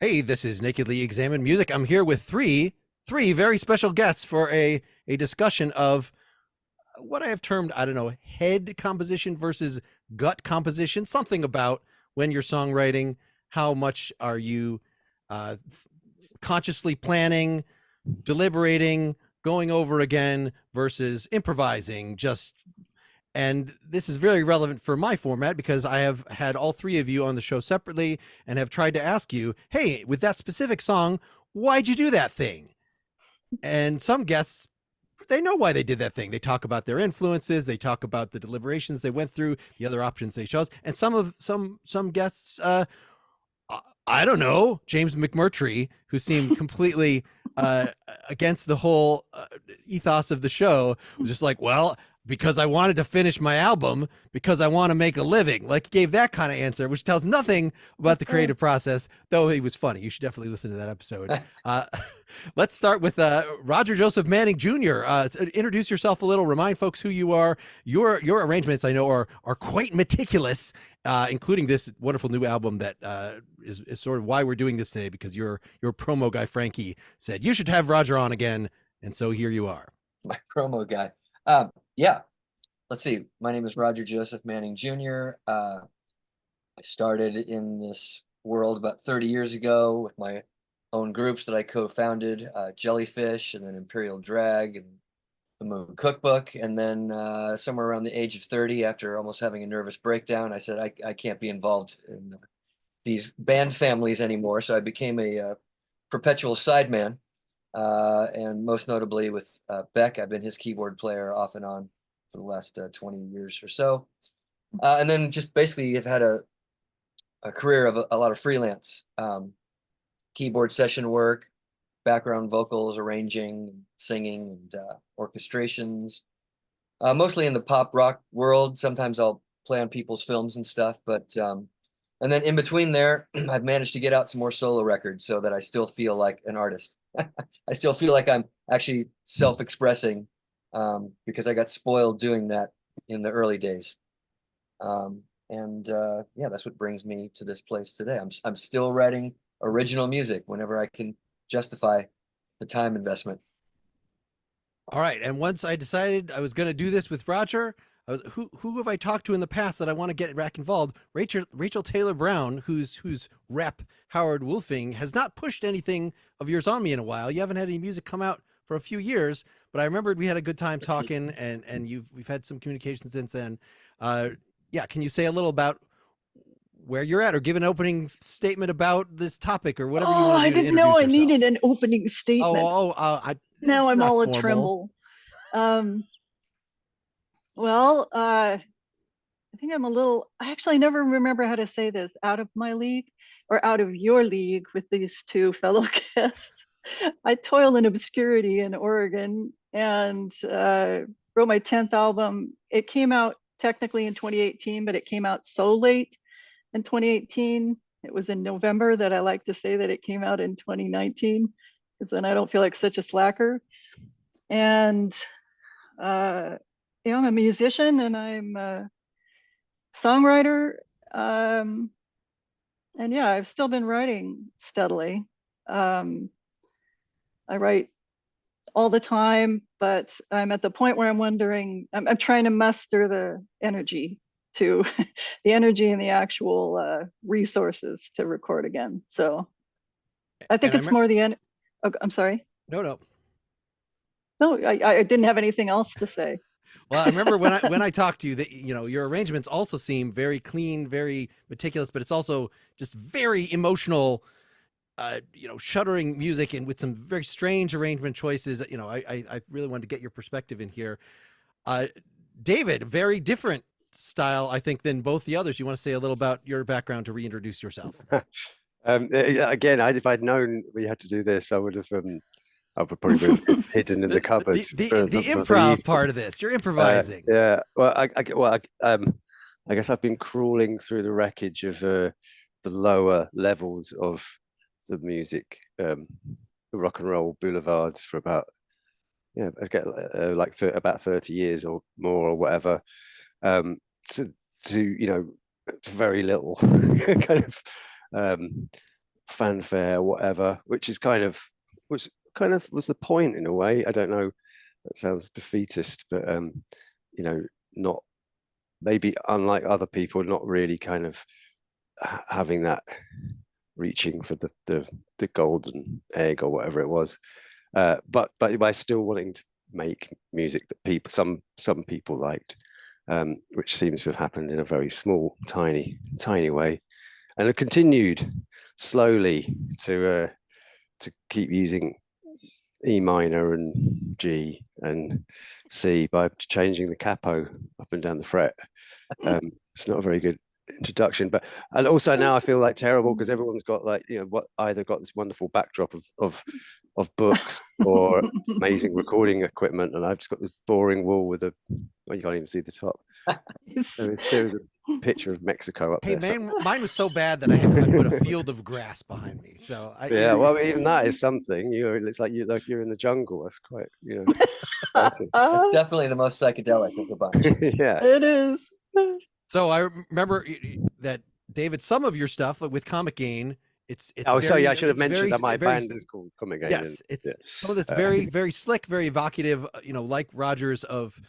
Hey, this is Nakedly Examined Music. I'm here with three very special guests for a discussion of what I have termed, I don't know, head composition versus gut composition. Something about when you're songwriting, how much are you uh, consciously planning, deliberating, going over again versus improvising, just and this is very relevant for my format because I have had all three of you on the show separately and have tried to ask you, hey, with that specific song, why'd you do that thing? And some guests, they know why they did that thing. They talk about their influences, they talk about the deliberations they went through, the other options they chose. And some guests, I don't know, James McMurtry, who seemed completely uh, against the whole ethos of the show, was just like, well, because I wanted to finish my album, because I want to make a living. Like, gave that kind of answer, which tells nothing about the creative process, though he was funny. You should definitely listen to that episode. Let's start with Roger Joseph Manning Jr. Introduce yourself a little, remind folks who you are. Your arrangements, I know, are quite meticulous, including this wonderful new album that is sort of why we're doing this today, because your promo guy, Frankie, said you should have Roger on again. And so here you are. My promo guy. Yeah, let's see. My name is Roger Joseph Manning Jr. I started in this world about 30 years ago with my own groups that I co-founded, Jellyfish and then Imperial Drag and the Moon Cookbook. And then somewhere around the age of 30, after almost having a nervous breakdown, I said, I can't be involved in these band families anymore. So I became a perpetual sideman. And most notably with Beck, I've been his keyboard player off and on for the last 20 years or so. And then just basically have had a career of a lot of freelance keyboard session work, background vocals, arranging, singing, and orchestrations, mostly in the pop rock world. Sometimes I'll play on people's films and stuff, but and then in between there, I've managed to get out some more solo records so that I still feel like an artist. I still feel like I'm actually self-expressing because I got spoiled doing that in the early days. Yeah, that's what brings me to this place today. I'm still writing original music whenever I can justify the time investment. All right. And once I decided I was going to do this with Roger, who have I talked to in the past that I want to get back involved? Rachel Taylor Brown, whose rep Howard Wolfing has not pushed anything of yours on me in a while. You haven't had any music come out for a few years, but I remembered we had a good time talking, and we've had some communication since then. Yeah, can you say a little about where you're at, or give an opening statement about this topic, or whatever you want to do I to didn't know introduce I yourself? needed an opening statement. Now It's I'm not all a formal. tremble. Well, I think I'm a little, I actually never remember how to say this, out of my league or out of your league with these two fellow guests. I toil in obscurity in Oregon and wrote my 10th album. It came out technically in 2018, but it came out so late in 2018. It was in November that I like to say that it came out in 2019, because then I don't feel like such a slacker. And I'm a musician and I'm a songwriter. And yeah, I've still been writing steadily. I write all the time, but I'm at the point where I'm wondering, I'm trying to muster the energy to the energy and the actual resources to record again. So I think it's more the end. Oh, I'm sorry. No. No, I didn't have anything else to say. Well, I remember when I talked to you that, your arrangements also seem very clean, very meticulous, but it's also just very emotional, shuddering music, and with some very strange arrangement choices. I really wanted to get your perspective in here. David, very different style, I think, than both the others. You want to say a little about your background to reintroduce yourself? Again, if I'd known we had to do this, I would probably been hidden in the cupboard. The improv part of this, you're improvising. Yeah. Well, I guess I've been crawling through the wreckage of the lower levels of the music, the rock and roll boulevards for about about 30 years or more or whatever. To very little kind of fanfare, whatever, which was the point in a way. I don't know, that sounds defeatist, but you know, not maybe unlike other people, not really kind of having that reaching for the golden egg or whatever it was, but by still wanting to make music that some people liked, which seems to have happened in a very small, tiny way, and it continued slowly to keep using E minor and G and C by changing the capo up and down the fret. It's not a very good introduction, but and also now I feel like terrible because everyone's got like, you know, what, either got this wonderful backdrop of books or amazing recording equipment, and I've just got this boring wall with a, well, you can't even see the top. There's a picture of Mexico up Hey, there. man, mine was so bad that I put a field of grass behind me. So Yeah, well, even that is something. It's like you're in the jungle. That's quite, you know. That's definitely the most psychedelic of the bunch. Yeah. It is. So I remember that, David, some of your stuff with Comet Gain, it's Oh, very, sorry, I should have it's mentioned very, that my very, band is called Comet Gain. yes, and, it's yeah. some of that's very, very slick, very evocative, you know, like Rogers of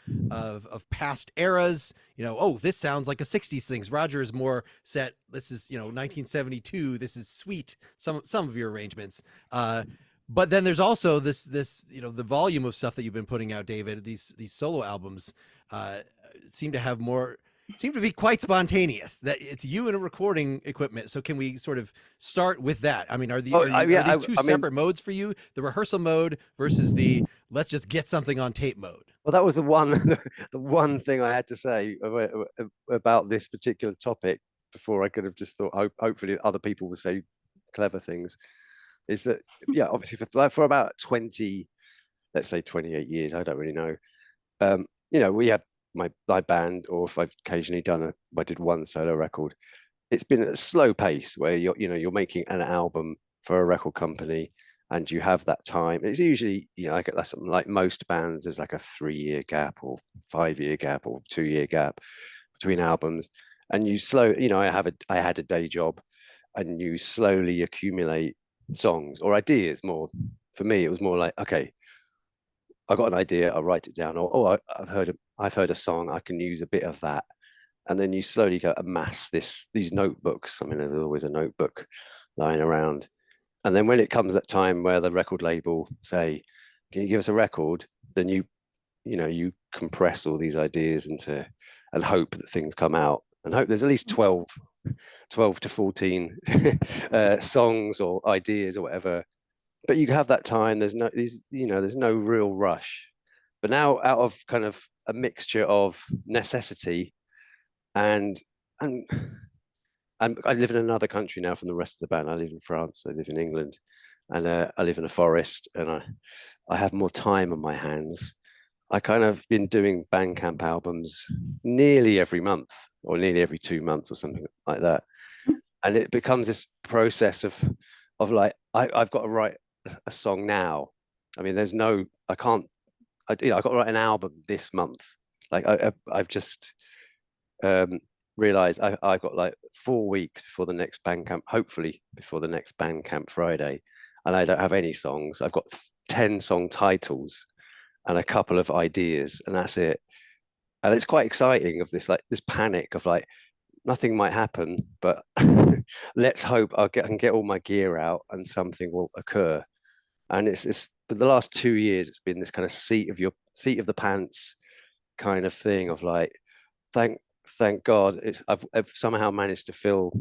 past eras. You know, oh, this sounds like a 60s things. Roger is more set, this is, you know, 1972, this is sweet, some of your arrangements. But then there's also this, you know, the volume of stuff that you've been putting out, David. These solo albums seem to be quite spontaneous. That it's you and a recording equipment. So can we sort of start with that? I mean, are these two separate modes for you? The rehearsal mode versus the let's just get something on tape mode. Well, that was the one thing I had to say about this particular topic before I could have just thought, hopefully other people will say clever things, is that, yeah, obviously for about 20, let's say 28 years, I don't really know. You know, we have my band, or if I've occasionally I did one solo record, it's been at a slow pace where you're making an album for a record company and you have that time. It's usually, you know, like most bands, there's like a 3-year gap or 5-year gap or 2-year gap between albums. And you know, I had a day job, and you slowly accumulate songs or ideas more. For me, it was more like, okay, I got an idea, I'll write it down, or I've heard a song, I can use a bit of that. And then you slowly go amass these notebooks. I mean, there's always a notebook lying around. And then when it comes that time where the record label say, can you give us a record? Then you compress all these ideas into, and hope that things come out, and hope there's at least 12 to 14 songs or ideas or whatever. But you have that time, there's no real rush. But now, out of kind of a mixture of necessity and I live in another country now from the rest of the band. I live in France, I live in England, and I live in a forest, and I have more time on my hands. I kind of been doing Bandcamp albums nearly every month or nearly every 2 months or something like that. And it becomes this process of like, I've got to write a song now. I mean, I've got to write an album this month. Like I've just realized I've got like 4 weeks before the next Bandcamp, hopefully before the next Bandcamp Friday, and I don't have any songs. I've got 10 song titles and a couple of ideas, and that's it. And it's quite exciting, of this panic of like, nothing might happen, but let's hope I can get all my gear out and something will occur. And it's for the last 2 years, it's been this kind of seat of the pants kind of thing of like, thank God I've somehow managed to fill,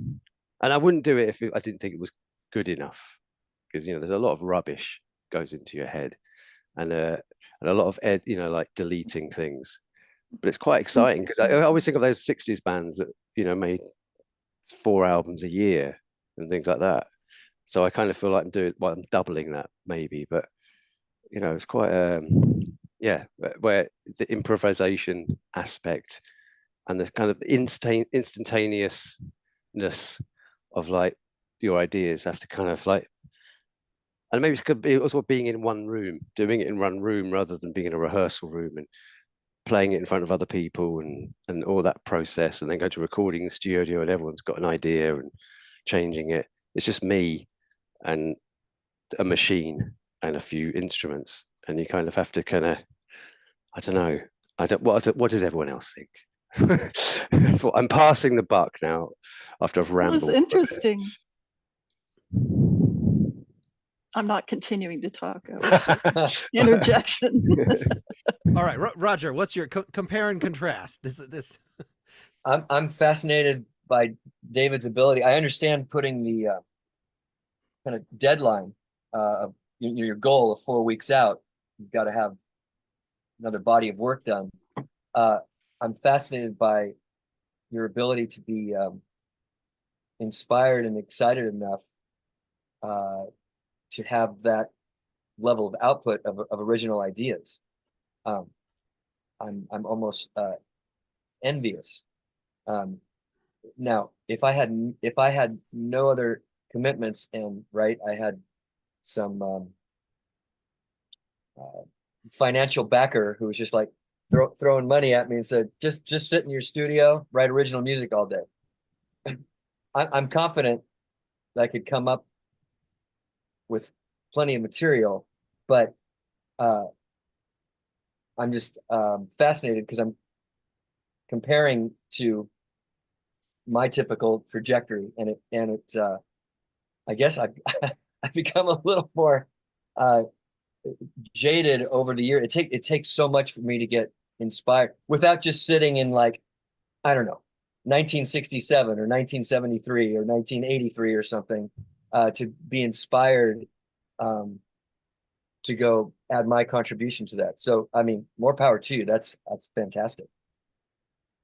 and I wouldn't do it if I didn't think it was good enough, because, you know, there's a lot of rubbish goes into your head, and a lot of like deleting things. But it's quite exciting because I always think of those 60s bands that, you know, made 4 albums a year and things like that. So I kind of feel like I'm doubling that maybe, but, you know, it's quite where the improvisation aspect and this kind of instantaneousness of like your ideas have to kind of like, and maybe it could be also being in one room, doing it in one room rather than being in a rehearsal room and playing it in front of other people and all that process, and then go to recording studio and everyone's got an idea and changing it. It's just me and a machine and a few instruments, and you kind of have to kind of, I don't know, what does everyone else think? So I'm passing the buck now after I've That rambled. was interesting. I'm not continuing to talk. That was just an interjection. All right, Roger, what's your compare and contrast? This. I'm fascinated by David's ability. I understand putting the kind of deadline of your goal of 4 weeks out. You've got to have another body of work done. I'm fascinated by your ability to be inspired and excited enough to have that level of output of original ideas. I'm almost envious. Now, if I had no other commitments, and right, I had some financial backer who was just like throwing money at me and said, just sit in your studio, write original music all day. I'm confident that I could come up with plenty of material, but I'm just fascinated because I'm comparing to my typical trajectory, and it I guess I've become a little more jaded over the year. It takes so much for me to get inspired without just sitting in, like, I don't know, 1967 or 1973 or 1983 or something, to be inspired to go add my contribution to that. So, I mean, more power to you. That's fantastic.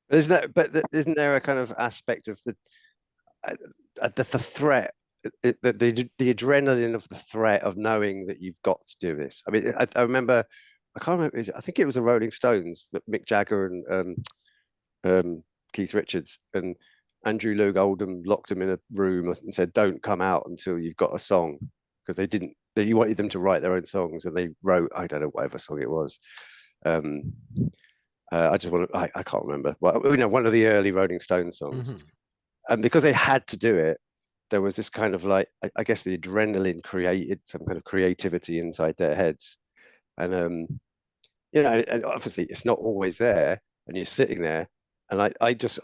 Isn't there a kind of aspect of the threat, the adrenaline of the threat of knowing that you've got to do this? I mean, I remember, I can't remember, I think it was the Rolling Stones that Mick Jagger and Keith Richards and Andrew Loog Oldham locked them in a room and said, "Don't come out until you've got a song," because you wanted them to write their own songs, and they wrote, I don't know, whatever song it was. I can't remember. Well, one of the early Rolling Stones songs. Mm-hmm. And because they had to do it, there was this kind of, like, I guess the adrenaline created some kind of creativity inside their heads. And and obviously it's not always there, and you're sitting there. And I just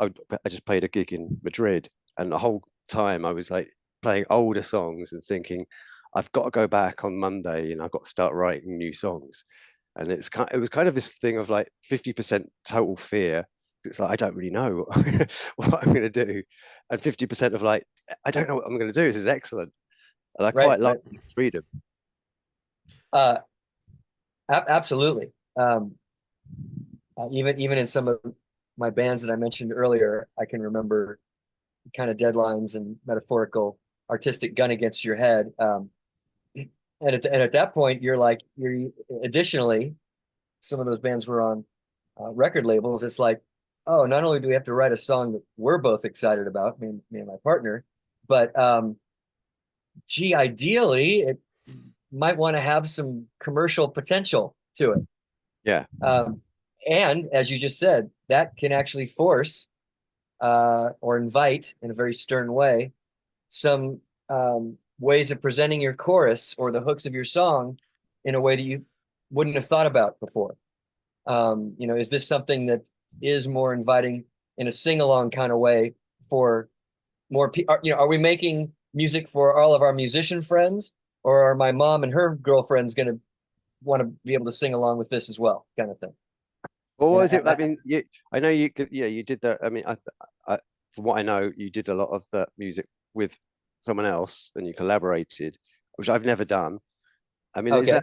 played a gig in Madrid, and the whole time I was like playing older songs and thinking, I've got to go back on Monday and I've got to start writing new songs. And it was kind of this thing of like 50% total fear. It's like, I don't really know what I'm going to do, and 50% of like, I don't know what I'm going to do. This is excellent, and I quite like freedom. Absolutely. Even in some of my bands that I mentioned earlier, I can remember kind of deadlines and metaphorical artistic gun against your head. And at that point, you're additionally, some of those bands were on record labels. It's like, oh, not only do we have to write a song that we're both excited about, me and my partner, but gee, ideally, it might want to have some commercial potential to it. Yeah. And as you just said, that can actually force or invite, in a very stern way, some ways of presenting your chorus or the hooks of your song in a way that you wouldn't have thought about before. Is this something that is more inviting in a sing-along kind of way for more people? Are we making music for all of our musician friends, or are my mom and her girlfriends going to want to be able to sing along with this as well, kind of thing? What was it? I mean, I know you did that. I mean, I from what I know, you did a lot of that music with someone else, and you collaborated, which I've never done. I mean, okay.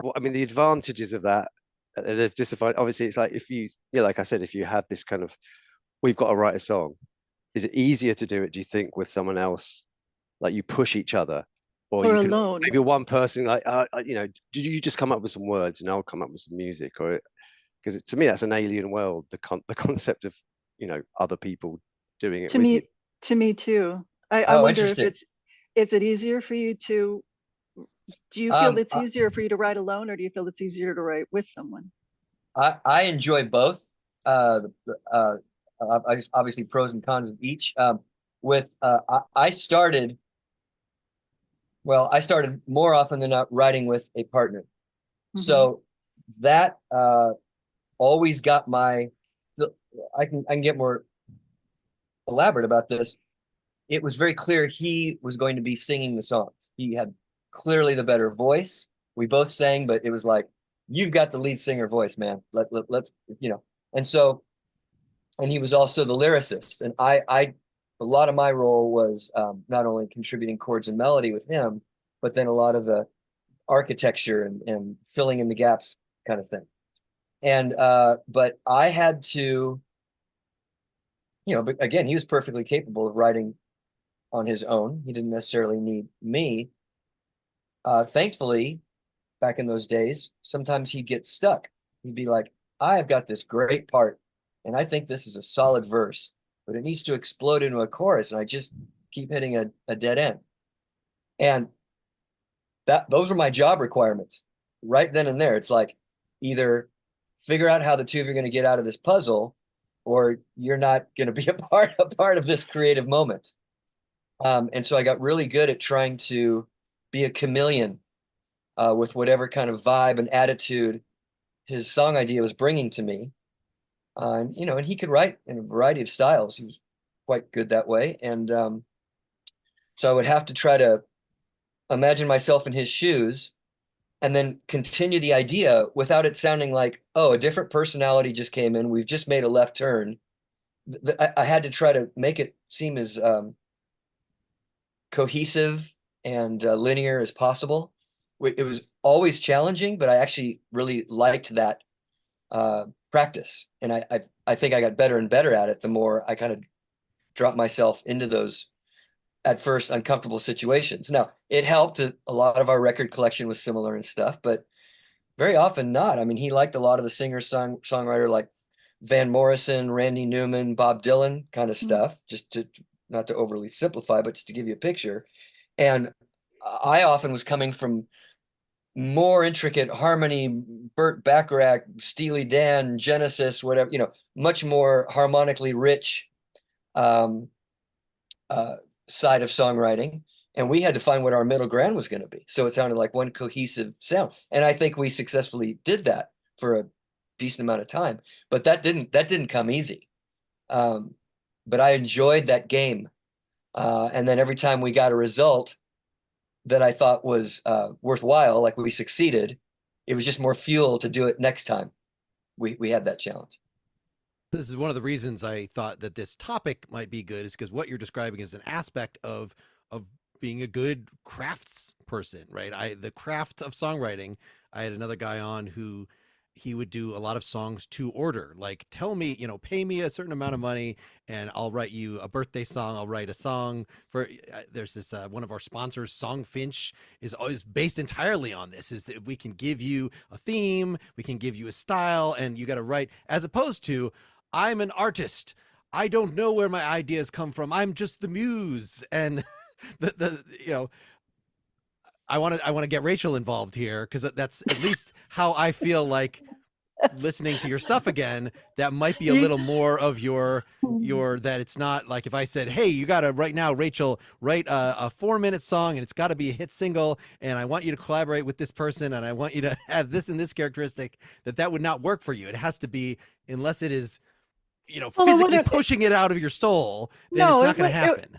Well, I mean, the advantages of that, there's disadvantage. Obviously, it's like, if like I said, if you had this kind of, we've got to write a song, is it easier to do it, do you think, with someone else? Like, you push each other, or you can alone. maybe one person, like, did you just come up with some words and I'll come up with some music? Or, because to me, that's an alien world, the concept of, other people doing it with you. To me too. I wonder if is it easier for you to, do you feel it's easier for you to write alone, or do you feel it's easier to write with someone? I enjoy both. Obviously pros and cons of each. with I started more often than not writing with a partner. So that always got I can get more elaborate about this. It was very clear he was going to be singing the songs. He had clearly the better voice. We both sang, but it was like, you've got the lead singer voice, man. Let's, you know. And so, and he was also the lyricist. And a lot of my role was not only contributing chords and melody with him, but then a lot of the architecture and filling in the gaps kind of thing. And but I had to, but again, he was perfectly capable of writing on his own. He didn't necessarily need me. Thankfully, back in those days, sometimes he'd get stuck. He'd be like, I've got this great part, and I think this is a solid verse, but it needs to explode into a chorus, and I just keep hitting a dead end. And those are my job requirements right then and there. It's like, either figure out how the two of you are going to get out of this puzzle, or you're not going to be a part of this creative moment. And so I got really good at trying to be a chameleon with whatever kind of vibe and attitude his song idea was bringing to me. And he could write in a variety of styles. He was quite good that way. And so I would have to try to imagine myself in his shoes and then continue the idea without it sounding like, oh, a different personality just came in. We've just made a left turn. I had to try to make it seem as cohesive and linear as possible. It was always challenging, but I actually really liked that practice. And I think I got better and better at it the more I kind of dropped myself into those, at first, uncomfortable situations. Now, it helped that a lot of our record collection was similar and stuff, but very often not. I mean, he liked a lot of the singer-songwriter like Van Morrison, Randy Newman, Bob Dylan kind of stuff, just to not to overly simplify, but just to give you a picture. And I often was coming from more intricate harmony, Burt Bacharach, Steely Dan, Genesis, whatever, much more harmonically rich side of songwriting. And we had to find what our middle ground was going to be. So it sounded like one cohesive sound. And I think we successfully did that for a decent amount of time, but that didn't come easy. But I enjoyed that game. And then every time we got a result that I thought was worthwhile, like we succeeded, it was just more fuel to do it next time we had that challenge. This is one of the reasons I thought that this topic might be good, is because what you're describing is an aspect of being a good crafts person, right? The craft of songwriting. I had another guy on who he would do a lot of songs to order, like, tell me, pay me a certain amount of money and I'll write you a birthday song. I'll write a song for, there's this, one of our sponsors, Songfinch, is always based entirely on this, is that we can give you a theme, we can give you a style, and you got to write, as opposed to, I'm an artist, I don't know where my ideas come from, I'm just the muse. And I want to get Rachel involved here, because that's at least how I feel like listening to your stuff again. That might be a little more of your that it's not like if I said, hey, you got to right now, Rachel, write a 4-minute song and it's got to be a hit single, and I want you to collaborate with this person and I want you to have this and this characteristic, that would not work for you. It has to be, unless it is, physically pushing it out of your soul, then it's not going to happen.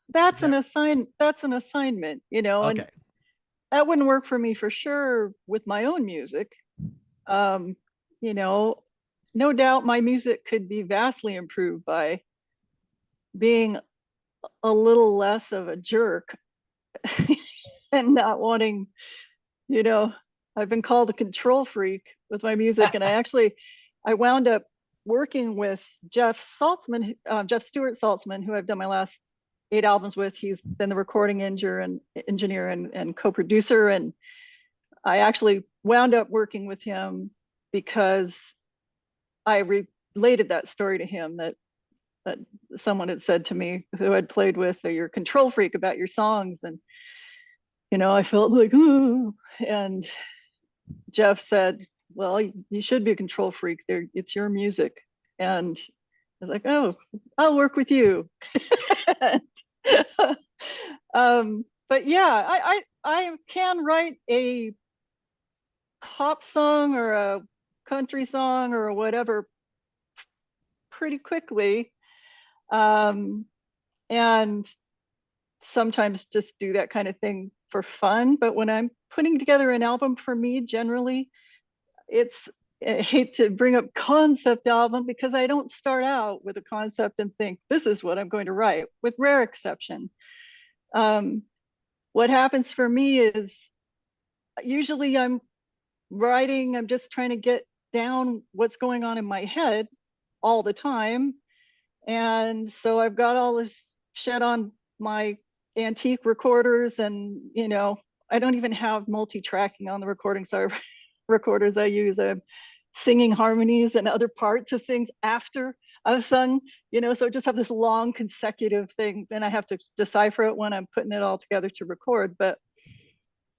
That's an assignment, Okay. And that wouldn't work for me for sure with my own music. No doubt my music could be vastly improved by being a little less of a jerk and not wanting, I've been called a control freak with my music. And I wound up working with Jeff Stewart Saltzman, who I've done my last 8 albums with. He's been the recording engineer and co-producer. And I actually wound up working with him because I related that story to him, that someone had said to me who I'd played with, you're a control freak about your songs. And, I felt like, ooh. And Jeff said, well, you should be a control freak. It's your music. And I was like, oh, I'll work with you. But yeah, I can write a pop song or a country song or whatever pretty quickly. And sometimes just do that kind of thing for fun. But when I'm putting together an album, for me, generally, I hate to bring up concept album because I don't start out with a concept and think this is what I'm going to write, with rare exception. What happens for me is usually I'm just trying to get down what's going on in my head all the time. And so I've got all this shit on my antique recorders, and I don't even have multi-tracking on the recorders I use. I'm singing harmonies and other parts of things after I've sung, so I just have this long consecutive thing. Then I have to decipher it when I'm putting it all together to record. But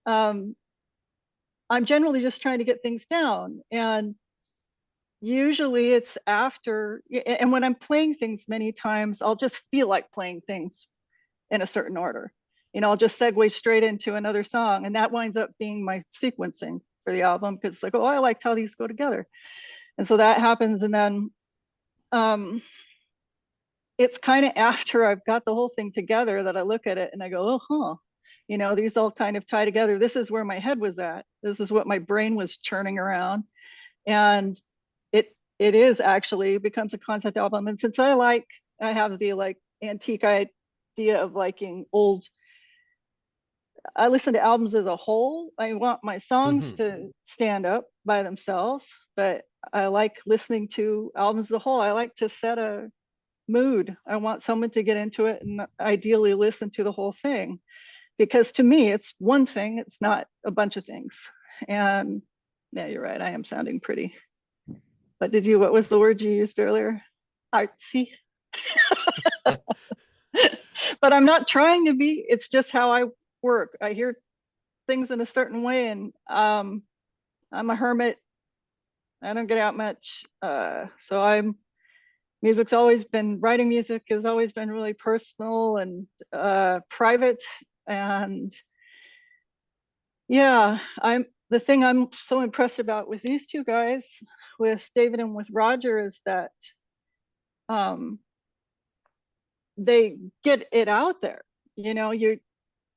I'm generally just trying to get things down. And usually it's after, and when I'm playing things many times, I'll just feel like playing things in a certain order. I'll just segue straight into another song, and that winds up being my sequencing for the album, because it's like, oh, I liked how these go together. And so that happens. And then it's kind of after I've got the whole thing together that I look at it and I go, oh, these all kind of tie together. This is where my head was at. This is what my brain was churning around. And it is actually becomes a concept album. And since I have the antique idea of liking old, I listen to albums as a whole. I want my songs to stand up by themselves, but I like listening to albums as a whole. I like to set a mood. I want someone to get into it and ideally listen to the whole thing, because to me, it's one thing. It's not a bunch of things. And yeah, you're right. I am sounding pretty. But what was the word you used earlier? Artsy. But I'm not trying to be. It's just how I work. I hear things in a certain way, and I'm a hermit. I don't get out much. So writing music has always been really personal and private. And yeah, the thing I'm so impressed about with these two guys, with David and with Roger, is that they get it out there.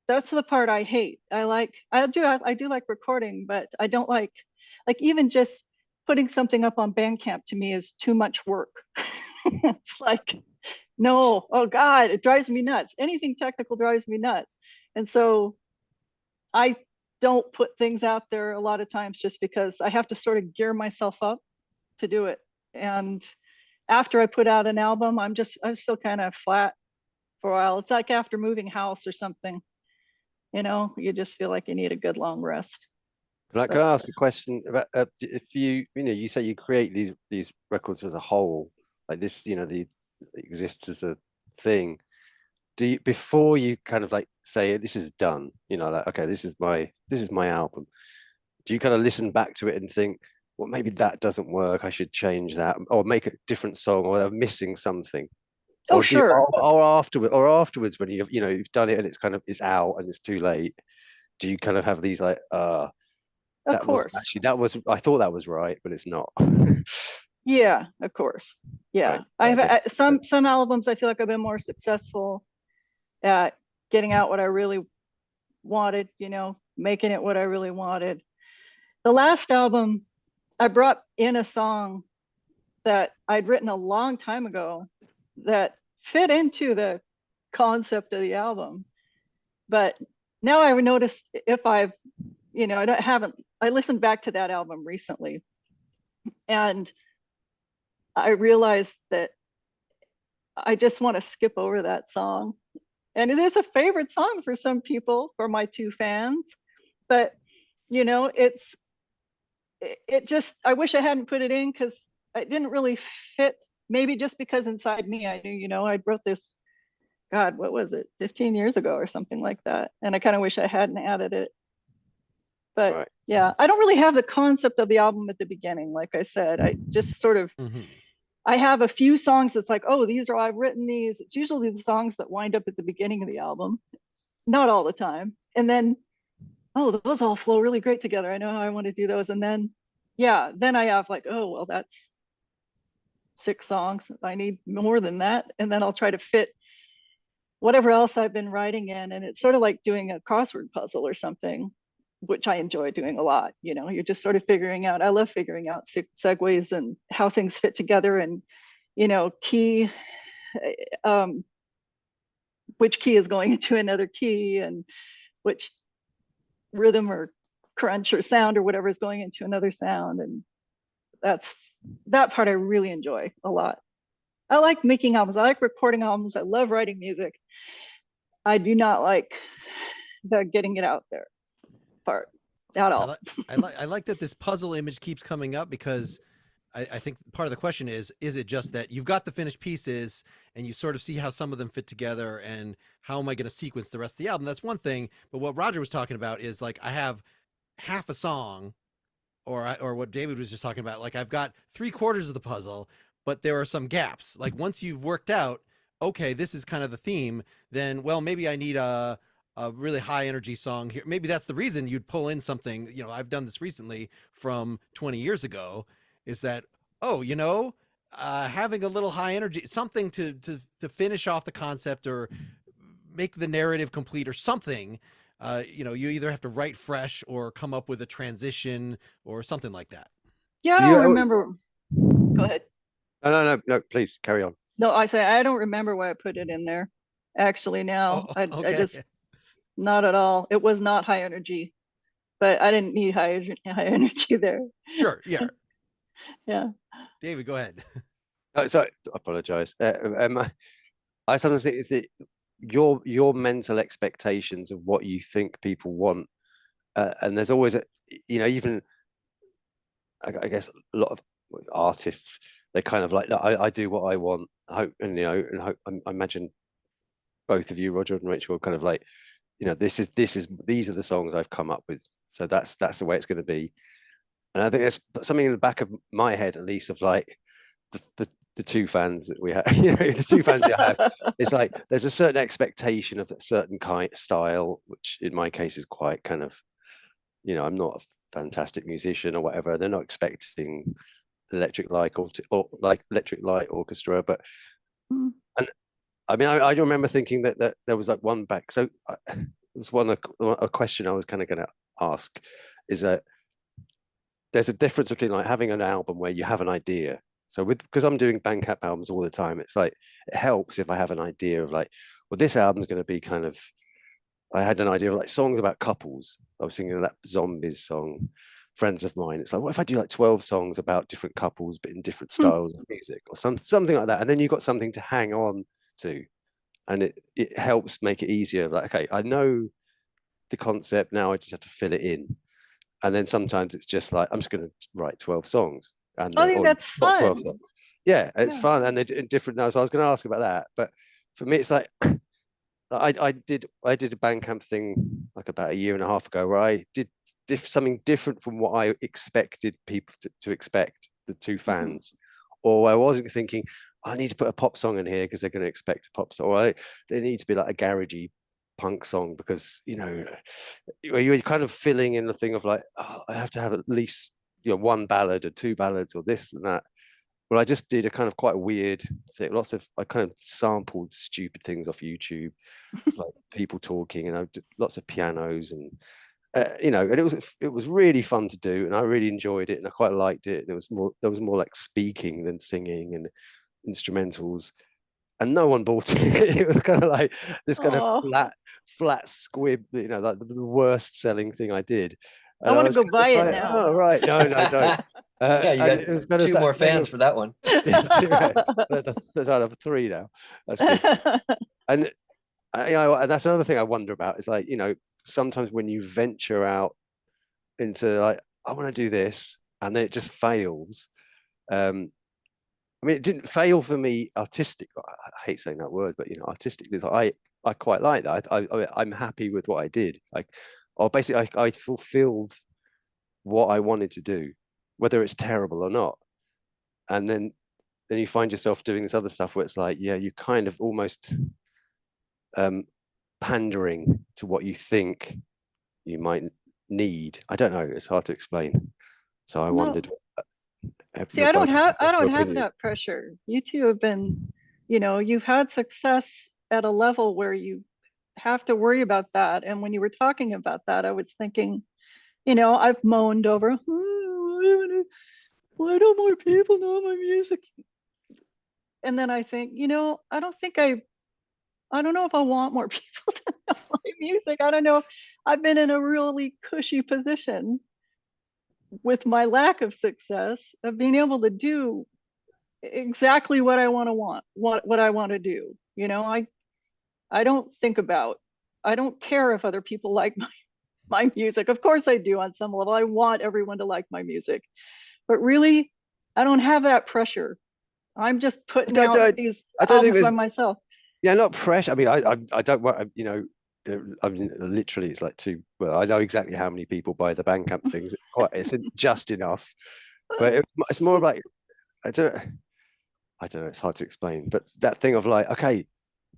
That's the part I hate. I do like recording, but I don't like even just putting something up on Bandcamp to me is too much work. It's like, no, oh God, it drives me nuts. Anything technical drives me nuts. And so I don't put things out there a lot of times, just because I have to sort of gear myself up to do it. And after I put out an album, I just feel kind of flat for a while. It's like after moving house or something, you just feel like you need a good long rest. Can I ask a question about if you say you create these records as a whole, like this, it exists as a thing. Do you, before you kind of say this is done, okay, this is my album, do you kind of listen back to it and think, well, maybe that doesn't work, I should change that, or make a different song, or I'm missing something? Oh, sure. Or afterwards, when you've done it and it's out and it's too late, do you kind of have these Of course. I thought that was right, but it's not. Yeah, of course. Yeah. Right. I've some albums I feel like I've been more successful at getting out what I really wanted, making it what I really wanted. The last album, I brought in a song that I'd written a long time ago that fit into the concept of the album. But now I've noticed I listened back to that album recently, and I realized that I just want to skip over that song. And it is a favorite song for some people, for my two fans. But, I wish I hadn't put it in, because it didn't really fit. Maybe just because inside me, I knew, I wrote this, God, what was it, 15 years ago or something like that. And I kind of wish I hadn't added it. But yeah, I don't really have the concept of the album at the beginning. Like I said, I just sort of I have a few songs that's like, oh, these are, I've written these. It's usually the songs that wind up at the beginning of the album, not all the time. And then, oh, those all flow really great together. I know how I want to do those. And then, yeah, then I have like, oh, well, that's 6 songs. I need more than that. And then I'll try to fit whatever else I've been writing in. And it's sort of like doing a crossword puzzle or something, which I enjoy doing a lot. You know, you're just sort of figuring out, I love figuring out segues and how things fit together, and, you know, key, which key is going into another key, and which rhythm or crunch or sound or whatever is going into another sound. And that part I really enjoy a lot. I like making albums. I like recording albums. I love writing music. I do not like the getting it out there part at all. I like that this puzzle image keeps coming up, because I think part of the question is it just that you've got the finished pieces and you sort of see how some of them fit together, and how am I going to sequence the rest of the album? That's one thing. But what Roger was talking about is like, I have half a song, or what David was just talking about. Like, I've got 3/4 of the puzzle, but there are some gaps. Like, once you've worked out, okay, this is kind of the theme, then, well, maybe I need a really high energy song here. Maybe that's the reason you'd pull in something, you know, I've done this recently from 20 years ago, is that, oh, you know, having a little high energy, something to finish off the concept or make the narrative complete or something. You know, you either have to write fresh or come up with a transition or something like that. Yeah, I don't remember. Go ahead. No, please carry on. No, I say I don't remember why I put it in there. Actually, now I just, not at all. It was not high energy, but I didn't need high energy there. Sure. Yeah. Yeah. David, go ahead. Sorry, I apologize. I sometimes think is that your mental expectations of what you think people want, and there's always a, you know, even I guess a lot of artists, they kind of like, no, I do what I want. I hope, and you know, and I imagine both of you, Roger and Rachel, are kind of like, you know, these are the songs I've come up with, so that's the way it's going to be. And I think there's something in the back of my head, at least, of like the two fans that we have, you know, the two fans you have. It's like there's a certain expectation of a certain kind style, which in my case is quite kind of, you know, I'm not a fantastic musician or whatever. They're not expecting electric light or like electric light orchestra, but and I mean, I remember thinking that there was like one back. So it was a question I was kind of going to ask, is that there's a difference between like having an album where you have an idea. So because I'm doing Bandcamp albums all the time, it's like, it helps if I have an idea of like, well, this album's going to be kind of, I had an idea of like songs about couples. I was thinking of that Zombies song, Friends of Mine. It's like, what if I do like 12 songs about different couples, but in different styles of music, or something like that? And then you've got something to hang on to. And it helps make it easier. Like, okay, I know the concept now, I just have to fill it in. And then sometimes it's just like, I'm just going to write 12 songs. And I think that's fun. 12 songs. Yeah, it's fun. And they're different now. So I was going to ask about that. But for me, it's like, I did a Bandcamp thing like about a year and a half ago, where I did something different from what I expected people to expect, the two fans. Or I wasn't thinking, I need to put a pop song in here because they're going to expect a pop song. Or they need to be like a garagey punk song because, you know, you're kind of filling in the thing of like, oh, I have to have at least, you know, one ballad or two ballads or this and that. Well, I just did a kind of quite weird thing. I kind of sampled stupid things off YouTube, like people talking, and I did lots of pianos, and you know, and it was really fun to do, and I really enjoyed it, and I quite liked it. And there was more like speaking than singing and instrumentals, and no one bought it. It was kind of like this kind of flat squib, you know, like the worst selling thing I did. And I want to go buy it now. Oh, right. No, don't. Yeah, you got two more fans for that one. Yeah, there's out of 3 now. That's good. And you know, that's another thing I wonder about. Is like, you know, sometimes when you venture out into like, I want to do this, and then it just fails. I mean, it didn't fail for me artistic. I hate saying that word, but you know, artistically, I quite like that. I'm happy with what I did. Like, or basically, I fulfilled what I wanted to do, whether it's terrible or not. And then then you find yourself doing this other stuff where it's like, yeah, you kind of almost pandering to what you think you might need. I don't know, it's hard to explain. So I No. wondered, See, I don't have opinion. that pressure. You two have been, you've had success at a level where you have to worry about that. And when you were talking about that, I was thinking, I've moaned over, why don't more people know my music? And then I think, I don't know if I want more people to know my music. I don't know. I've been in a really cushy position with my lack of success of being able to do exactly what I what I want to do. I don't think about, I don't care if other people like my music. Of course I do on some level. I want everyone to like my music, but really, I don't have that pressure. I'm just putting out these I don't think albums by there's, myself. yeah, not pressure. I mean, I don't want, I mean, literally, it's like well, I know exactly how many people buy the Bandcamp things. It's just enough, but it's more like, I don't know. It's hard to explain, but that thing of like, okay,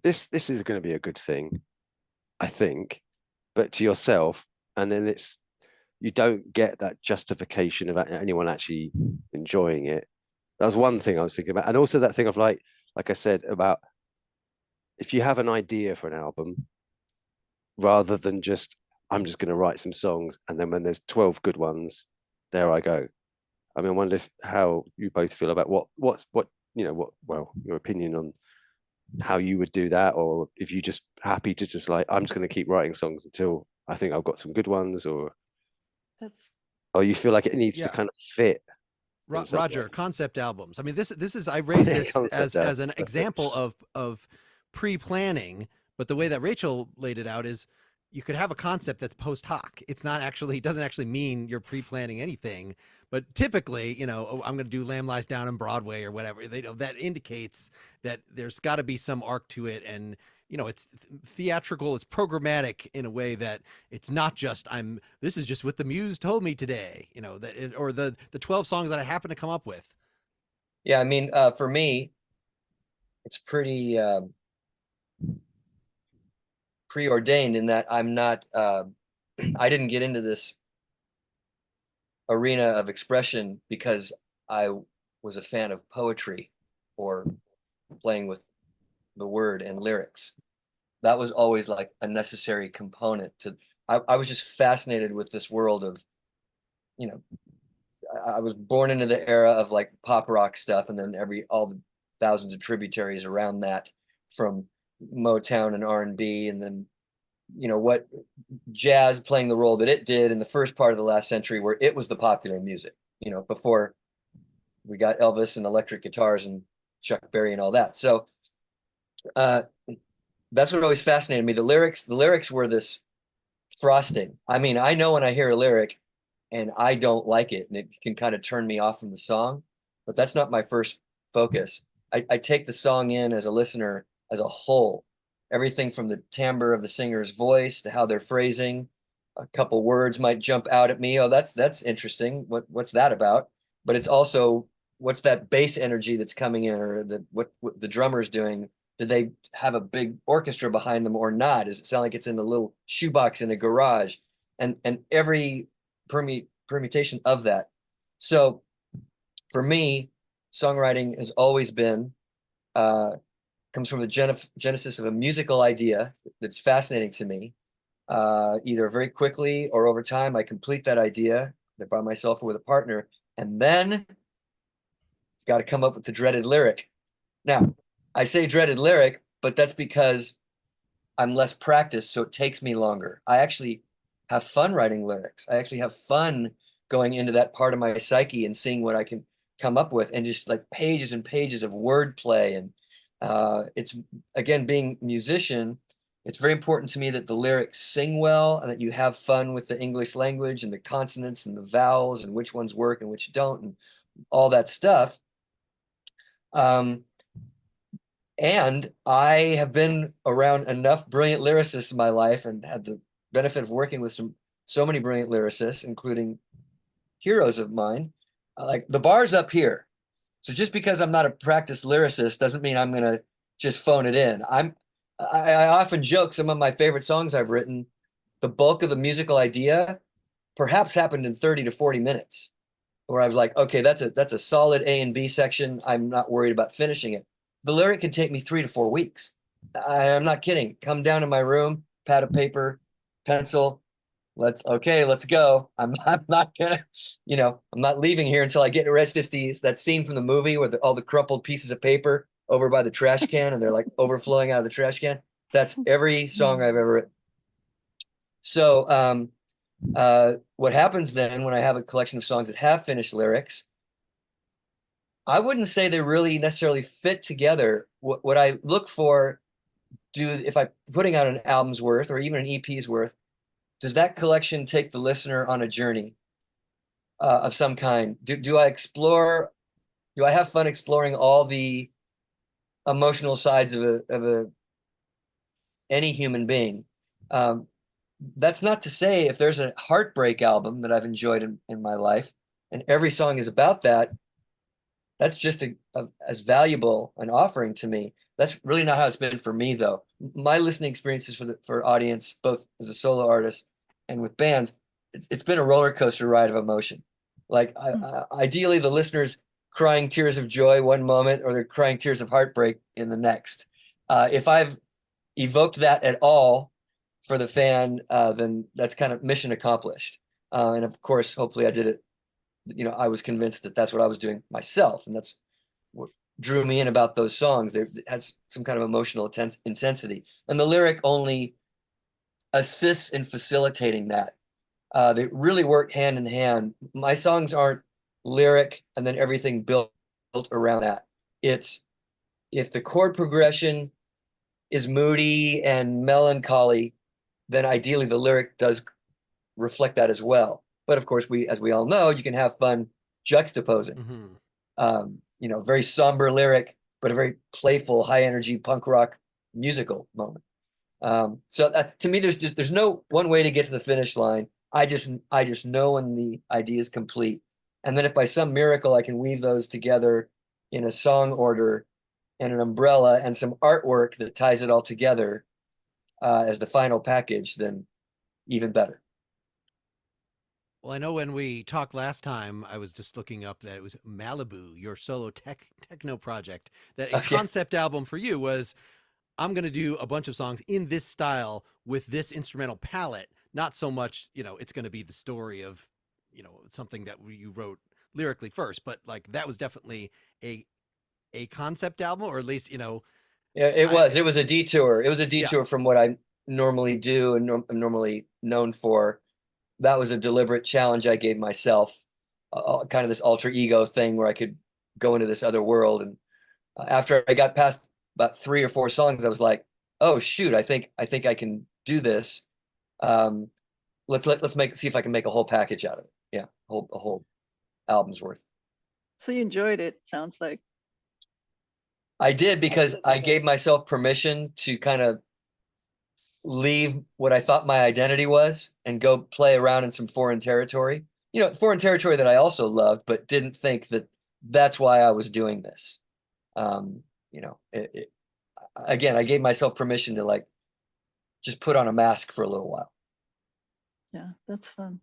this is going to be a good thing, I think, but to yourself, and then you don't get that justification of anyone actually enjoying it. That was one thing I was thinking about, and also that thing of like I said about, if you have an idea for an album, rather than just, I'm just going to write some songs, and then when there's 12 good ones, there I go. I mean, I wonder how you both feel about your opinion on how you would do that, or if you're just happy to just like, I'm just going to keep writing songs until I think I've got some good ones, or you feel like it needs to kind of fit. Roger, concept albums. I mean, this is I raised this as an example of pre-planning, but the way that Rachel laid it out is you could have a concept that's post hoc. It's not actually, doesn't actually mean you're pre-planning anything, but typically, I'm going to do Lamb Lies Down on Broadway or whatever. That indicates that there's got to be some arc to it, and it's theatrical, it's programmatic in a way that it's not just this is just what the muse told me today, or the 12 songs that I happen to come up with. Yeah, I mean, for me, it's pretty preordained in that I'm not, I didn't get into this arena of expression because I was a fan of poetry or playing with the word and lyrics. That was always like a necessary component to, I was just fascinated with this world of, I was born into the era of like pop rock stuff, and then all the thousands of tributaries around that, from Motown and R&B, and then what jazz playing the role that it did in the first part of the last century, where it was the popular music, before we got Elvis and electric guitars and Chuck Berry and all that. So that's what always fascinated me. The lyrics were this frosting. I mean, I know when I hear a lyric and I don't like it, and it can kind of turn me off from the song, but that's not my first focus. I take the song in as a listener as a whole, everything from the timbre of the singer's voice to how they're phrasing. A couple words might jump out at me. Oh, that's interesting. What's that about? But it's also, what's that bass energy that's coming in, or what the drummer's doing? Did they have a big orchestra behind them or not? Does it sound like it's in a little shoebox in a garage? And every permutation of that. So for me, songwriting has always been, comes from the genesis of a musical idea that's fascinating to me. Either very quickly or over time, I complete that idea by myself or with a partner, and then I've got to come up with the dreaded lyric. Now, I say dreaded lyric, but that's because I'm less practiced, so it takes me longer. I actually have fun writing lyrics. I actually have fun going into that part of my psyche and seeing what I can come up with, and just like pages and pages of wordplay. And it's, again, being a musician, it's very important to me that the lyrics sing well, and that you have fun with the English language and the consonants and the vowels and which ones work and which don't, and all that stuff. And I have been around enough brilliant lyricists in my life, and had the benefit of working with so many brilliant lyricists, including heroes of mine. Like, the bar's up here. So just because I'm not a practiced lyricist doesn't mean I'm gonna just phone it in. I often joke some of my favorite songs I've written, the bulk of the musical idea perhaps happened in 30 to 40 minutes, where I was like, okay, that's a solid A and B section. I'm not worried about finishing it. The lyric can take me 3 to 4 weeks. I'm not kidding. Come down to my room, pad of paper, pencil. Let's go. I'm not gonna, I'm not leaving here until I get arrested. It's that scene from the movie where all the crumpled pieces of paper over by the trash can and they're like overflowing out of the trash can. That's every song I've ever written. So what happens then when I have a collection of songs that have finished lyrics, I wouldn't say they really necessarily fit together. What I look for, if I'm putting out an album's worth or even an EP's worth, does that collection take the listener on a journey of some kind? Do I have fun exploring all the emotional sides of any human being? That's not to say if there's a heartbreak album that I've enjoyed in my life and every song is about that, that's just as valuable an offering to me. That's really not how it's been for me, though. My listening experiences for audience, both as a solo artist and with bands, it's been a roller coaster ride of emotion. Like ideally, the listeners crying tears of joy one moment, or they're crying tears of heartbreak in the next. If I've evoked that at all for the fan, then that's kind of mission accomplished. And of course, hopefully, I did it. I was convinced that that's what I was doing myself, and that's what drew me in about those songs. They had some kind of emotional intensity, and the lyric only assists in facilitating that. They really work hand in hand. My songs aren't lyric and then everything built around that. It's if the chord progression is moody and melancholy, then ideally the lyric does reflect that as well. But of course, as we all know, you can have fun juxtaposing. Very somber lyric, but a very playful, high energy punk rock musical moment. So to me, there's no one way to get to the finish line. I just know when the idea is complete, and then if by some miracle I can weave those together in a song order and an umbrella and some artwork that ties it all together as the final package, then even better. Well, I know when we talked last time, I was just looking up that it was Malibu, your solo techno project, that a concept album for you was, I'm going to do a bunch of songs in this style with this instrumental palette. Not so much, it's going to be the story of, something that you wrote lyrically first, but like that was definitely a concept album, or at least, Yeah, it was a detour. It was a detour from what I normally do and I'm normally known for. That was a deliberate challenge I gave myself, kind of this alter ego thing where I could go into this other world. And after I got past about 3 or 4 songs, I was like, oh shoot, I think I can do this. Let's see if I can make a whole package out of it. Yeah, a whole album's worth. So you enjoyed it, sounds like. I did, because I gave myself permission to kind of leave what I thought my identity was and go play around in some foreign territory. Foreign territory that I also loved, but didn't think that that's why I was doing this. Again, I gave myself permission to like just put on a mask for a little while. Yeah, that's fun.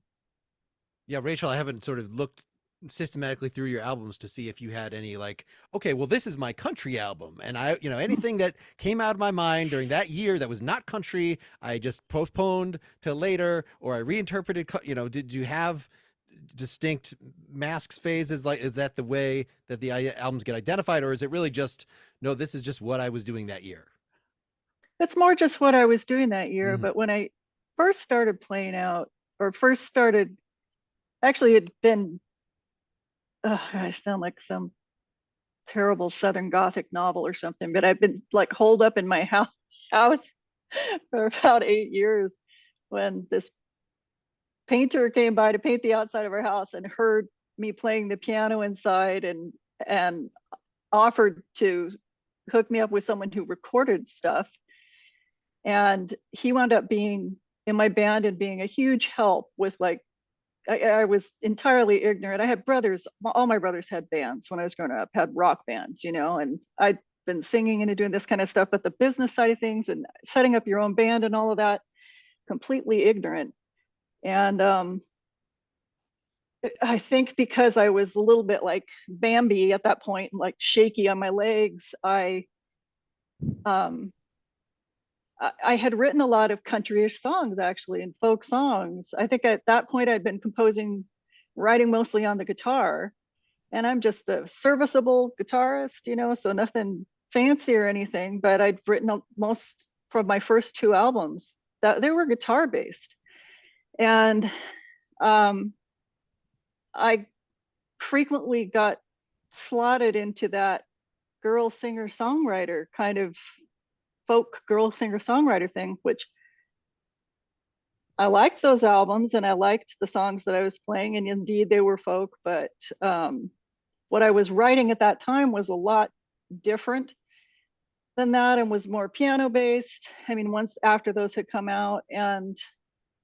Yeah, Rachel, I haven't sort of looked systematically through your albums to see if you had any like, okay, well, this is my country album, and I, anything that came out of my mind during that year that was not country, I just postponed till later, or I reinterpreted. Did you have distinct masks phases? Like, is that the way that the albums get identified, or is it really just, no, this is just what I was doing that year? It's more just what I was doing that year. But when I first started playing out, or first started, actually it'd been, I sound like some terrible Southern Gothic novel or something, but I've been like holed up in my house for about 8 years when this painter came by to paint the outside of our house and heard me playing the piano inside and offered to hook me up with someone who recorded stuff. And he wound up being in my band and being a huge help with like I was entirely ignorant. I had brothers, all my brothers had bands when I was growing up, had rock bands, you know, and I'd been singing and doing this kind of stuff, but the business side of things and setting up your own band and all of that, completely ignorant. And I think because I was a little bit like Bambi at that point, like shaky on my legs, um, I had written a lot of countryish songs actually and folk songs. I think at that point I'd been composing, writing mostly on the guitar, and I'm just a serviceable guitarist, you know, so nothing fancy or anything. But I'd written most from my first two albums that they were guitar based, and I frequently got slotted into that girl singer songwriter kind of folk girl singer songwriter thing, which I liked those albums and I liked the songs that I was playing, and indeed they were folk, but what I was writing at that time was a lot different than that and was more piano based. I mean, once after those had come out, and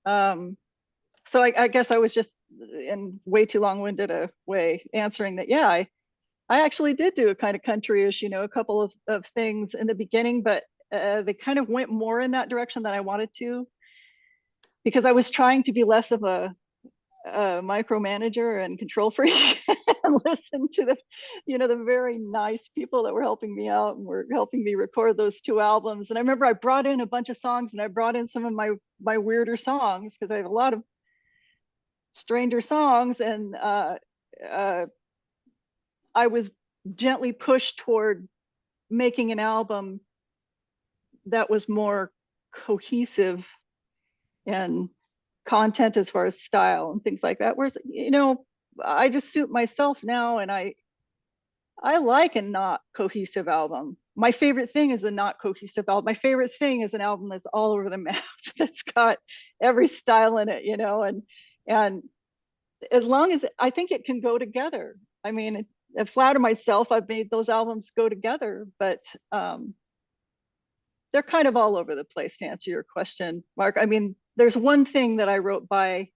so I guess I was just in way too long-winded a way answering that. Yeah, I actually did do a kind of countryish, you know, a couple of things in the beginning, but they kind of went more in that direction than I wanted to, because I was trying to be less of a micromanager and control freak and listen to the, you know, the very nice people that were helping me out and were helping me record those two albums. And I remember I brought in a bunch of songs, and I brought in some of my weirder songs because I have a lot of stranger songs, and I was gently pushed toward making an album that was more cohesive and content as far as style and things like that. Whereas, you know, I just suit myself now, and I like a not cohesive album. My favorite thing is a not cohesive album. My favorite thing is an album that's all over the map, that's got every style in it, you know, and as long as I think it can go together. I mean, I flatter myself I've made those albums go together, but they're kind of all over the place, to answer your question, Mark. I mean, there's one thing that I wrote by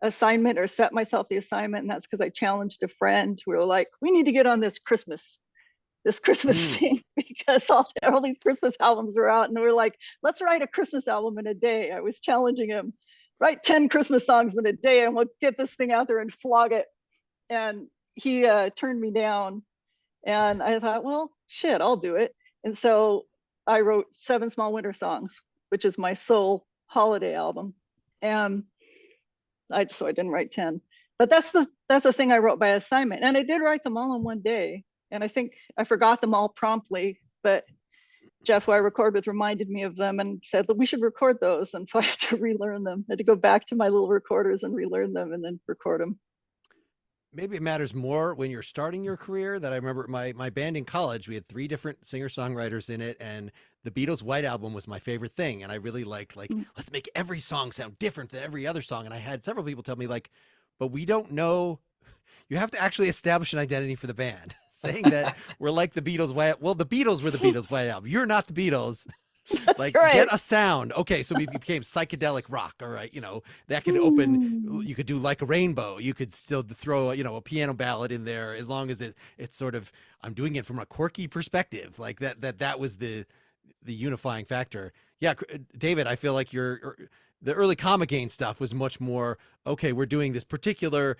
assignment, or set myself the assignment, and that's because I challenged a friend. We were like, we need to get on this Christmas thing, because all these Christmas albums are out, and we're like, let's write a Christmas album in a day. I was challenging him, write 10 Christmas songs in a day and we'll get this thing out there and flog it. And he turned me down, and I thought, well, shit, I'll do it. And so I wrote 7 Small Winter Songs, which is my sole holiday album. And so I didn't write 10, but that's the thing I wrote by assignment, and I did write them all in one day. And I think I forgot them all promptly, but Jeff, who I record with, reminded me of them and said that we should record those. And so I had to relearn them. I had to go back to my little recorders and relearn them and then record them. Maybe it matters more when you're starting your career. That I remember my band in college, we had 3 different singer-songwriters in it, and the Beatles' White Album was my favorite thing. And I really liked, let's make every song sound different than every other song. And I had several people tell me, like, but we don't know. You have to actually establish an identity for the band. Saying that we're like the Beatles' White, well, the Beatles were the Beatles' White Album. You're not the Beatles. Like, right. Get a sound. Okay, so we became psychedelic rock. All right, you know, that could open. You could do Like a Rainbow. You could still throw a piano ballad in there, as long as it's sort of, I'm doing it from a quirky perspective. Like that was the unifying factor. Yeah, David, I feel like the early Comet Gain stuff was much more, okay, we're doing this particular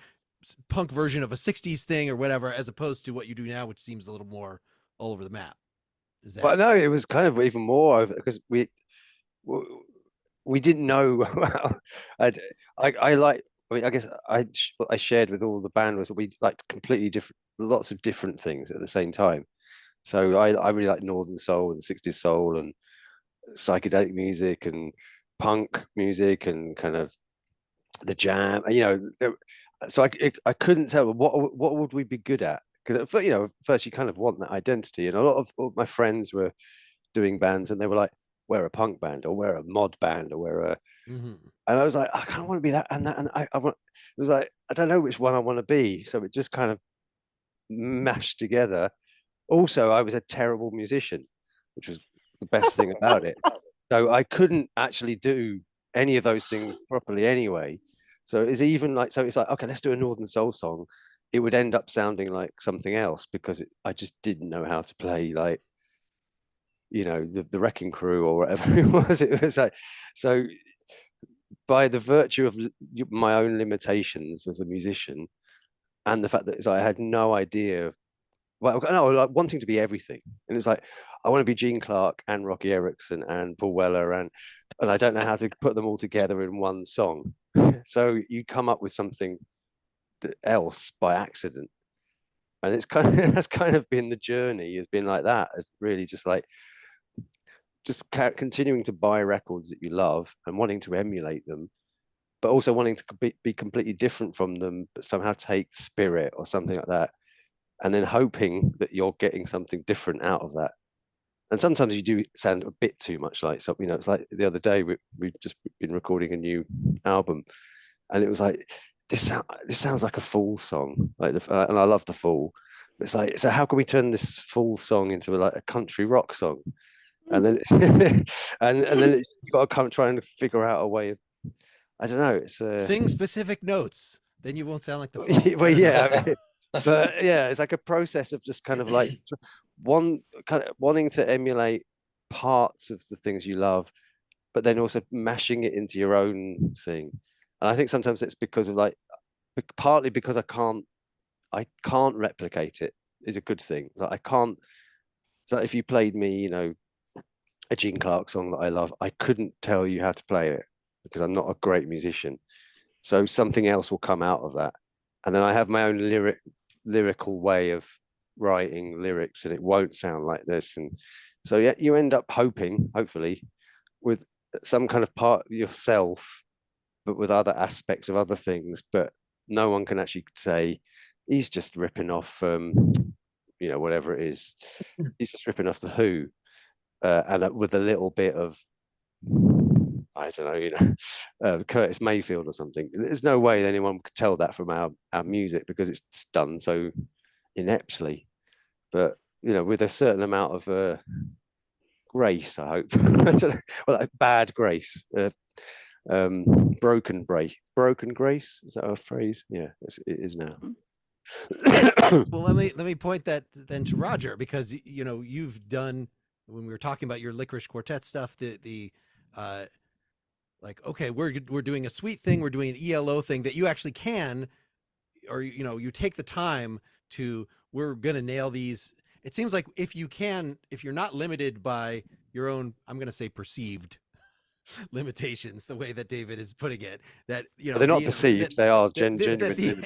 punk version of a 60s thing or whatever, as opposed to what you do now, which seems a little more all over the map. Is that? Well, no, it was kind of even more over, because we didn't know. I like. I mean, I guess what I shared with all the band was that we liked completely different, lots of different things at the same time. So I really like Northern Soul and 60s soul and psychedelic music and punk music and kind of the jam. You know, so I couldn't tell what would we be good at, because first you kind of want that identity, and a lot of my friends were doing bands and they were like, we're a punk band, or we're a mod band, or we're a and I was like, I kind of want to be that and that, and I want, it was like, I don't know which one I want to be, so it just kind of mashed together. Also, I was a terrible musician, which was the best thing about it. So I couldn't actually do any of those things properly anyway. So it's even like, so it's like, okay, let's do a Northern Soul song. It would end up sounding like something else because I just didn't know how to play like, you know, the Wrecking Crew or whatever it was. It was like, so by the virtue of my own limitations as a musician and the fact that I had no idea, well, no, like wanting to be everything, and it's like I want to be Gene Clark and Rocky Erickson and Paul Weller, and I don't know how to put them all together in one song. So you come up with something else by accident, and it's kind of that's kind of been the journey. Has been like that. It's really just like just continuing to buy records that you love and wanting to emulate them, but also wanting to be completely different from them, but somehow take spirit or something like that, and then hoping that you're getting something different out of that. And sometimes you do sound a bit too much like something. You know, it's like the other day we've just been recording a new album, and it was like this sounds like a Fool song, like and I love the Fool. It's like, so how can we turn this Fool song into like a country rock song? And then and then you got to come trying to figure out a way of, I don't know. It's Sing specific notes, then you won't sound like the Fool. well, yeah, I mean, but yeah, it's like a process of just kind of like kind of wanting to emulate parts of the things you love, but then also mashing it into your own thing. And I think sometimes it's because of like partly because I can't replicate it is a good thing. Like I can't. So if you played me, you know, a Gene Clark song that I love, I couldn't tell you how to play it because I'm not a great musician. So something else will come out of that. And then I have my own lyrical way of writing lyrics, and it won't sound like this. And so yeah, you end up hopefully, with some kind of part of yourself, but with other aspects of other things. But no one can actually say he's just ripping off, you know, whatever it is. He's just ripping off the Who. And with a little bit of, I don't know, you know, Curtis Mayfield or something. There's no way anyone could tell that from our music because it's done so ineptly. But you know, with a certain amount of grace, I hope. I don't know, well, like bad grace, broken grace. Is that a phrase? Yeah, it is now. Well, let me point that then to Roger, because you know you've done, when we were talking about your Licorice Quartet stuff, the like, okay, we're doing a sweet thing, we're doing an ELO thing that you actually can, or you know, you take the time to, we're gonna nail these. It seems like if you can, if you're not limited by your own, I'm gonna say perceived limitations, the way that David is putting it, that you know they're not perceived; they are genuine.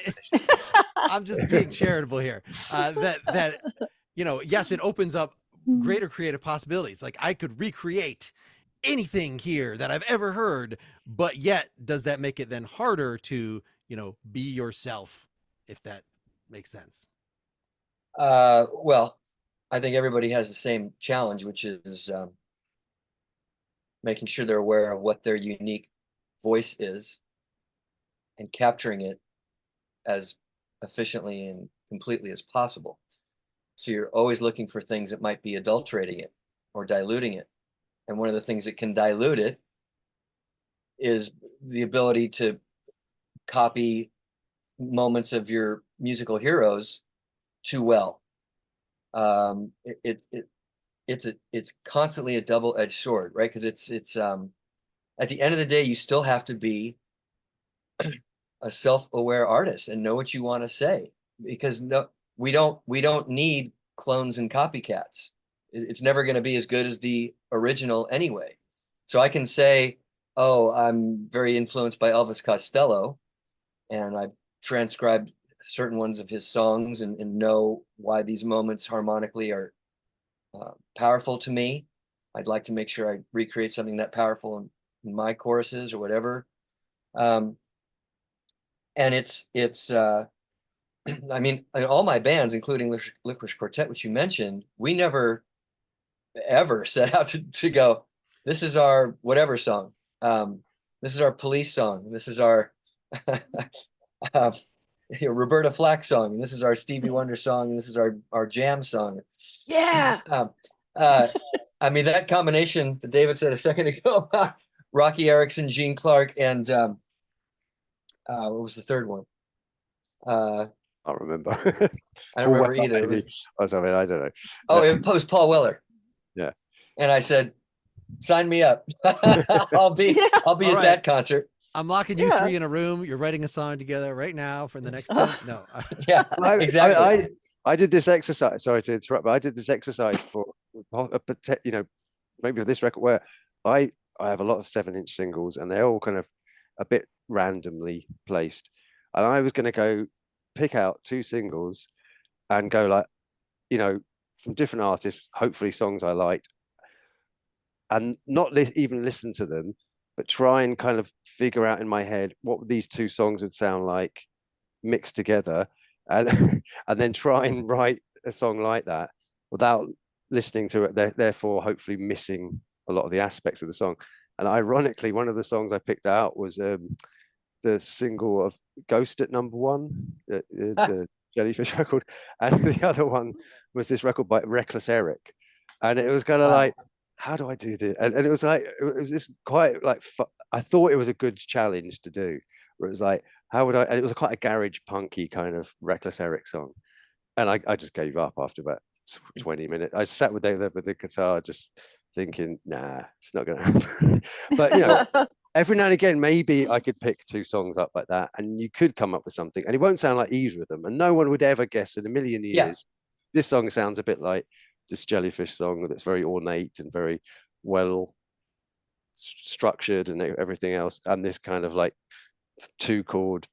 I'm just being charitable here. That you know, yes, it opens up greater creative possibilities. Like I could recreate anything here that I've ever heard, but yet does that make it then harder to, you know, be yourself, if that makes sense? Well, I think everybody has the same challenge, which is making sure they're aware of what their unique voice is and capturing it as efficiently and completely as possible. So you're always looking for things that might be adulterating it or diluting it. And one of the things that can dilute it is the ability to copy moments of your musical heroes too well. It's constantly a double-edged sword, right? Because it's at the end of the day, you still have to be a self-aware artist and know what you want to say, because no, we don't need clones and copycats. It's never going to be as good as the original anyway. So I can say, oh, I'm very influenced by Elvis Costello, and I've transcribed certain ones of his songs and know why these moments harmonically are powerful to me. I'd like to make sure I recreate something that powerful in my choruses or whatever. And it's I mean, in all my bands, including Licorice Quartet, which you mentioned, we never ever set out to go, this is our whatever song. This is our Police song. This is our Roberta Flack song. And this is our Stevie Wonder song. And this is our Jam song. Yeah. I mean, that combination that David said a second ago about Rocky Erickson, Gene Clark, and what was the third one? Uh, I don't remember. I don't Paul remember Weller, either. It maybe, was, or something. I don't know. oh, it was Paul Weller. Yeah. And I said, sign me up. I'll be Yeah. I'll be All at right. that concert. I'm locking you Yeah. three in a room. You're writing a song together right now for the next Oh. 10. No. Yeah, I, exactly. I did this exercise. Sorry to interrupt, but I did this exercise for, you know, maybe with this record where I have a lot of 7-inch singles and they're all kind of a bit randomly placed, and I was going to go pick out 2 singles and go like, you know, from different artists, hopefully songs I liked, and not even listen to them, but try and kind of figure out in my head what these 2 songs would sound like mixed together, and and then try and write a song like that without listening to it, therefore hopefully missing a lot of the aspects of the song. And ironically, one of the songs I picked out was the single of Ghost at Number One, the Jellyfish record, and the other one was this record by Reckless Eric, and it was kind of Wow. like, how do I do this? And it was like, it was this quite like, I thought it was a good challenge to do, where it was like, how would I? And it was quite a garage punky kind of Reckless Eric song, and I just gave up after about 20 minutes. I sat with David with the guitar, just thinking, nah, it's not gonna happen. But you know, every now and again, maybe I could pick 2 songs up like that, and you could come up with something, and it won't sound like either of them, and no one would ever guess in a million Yeah. years. This song sounds a bit like this Jellyfish song that's very ornate and very well structured and everything else, and this kind of like 2-chord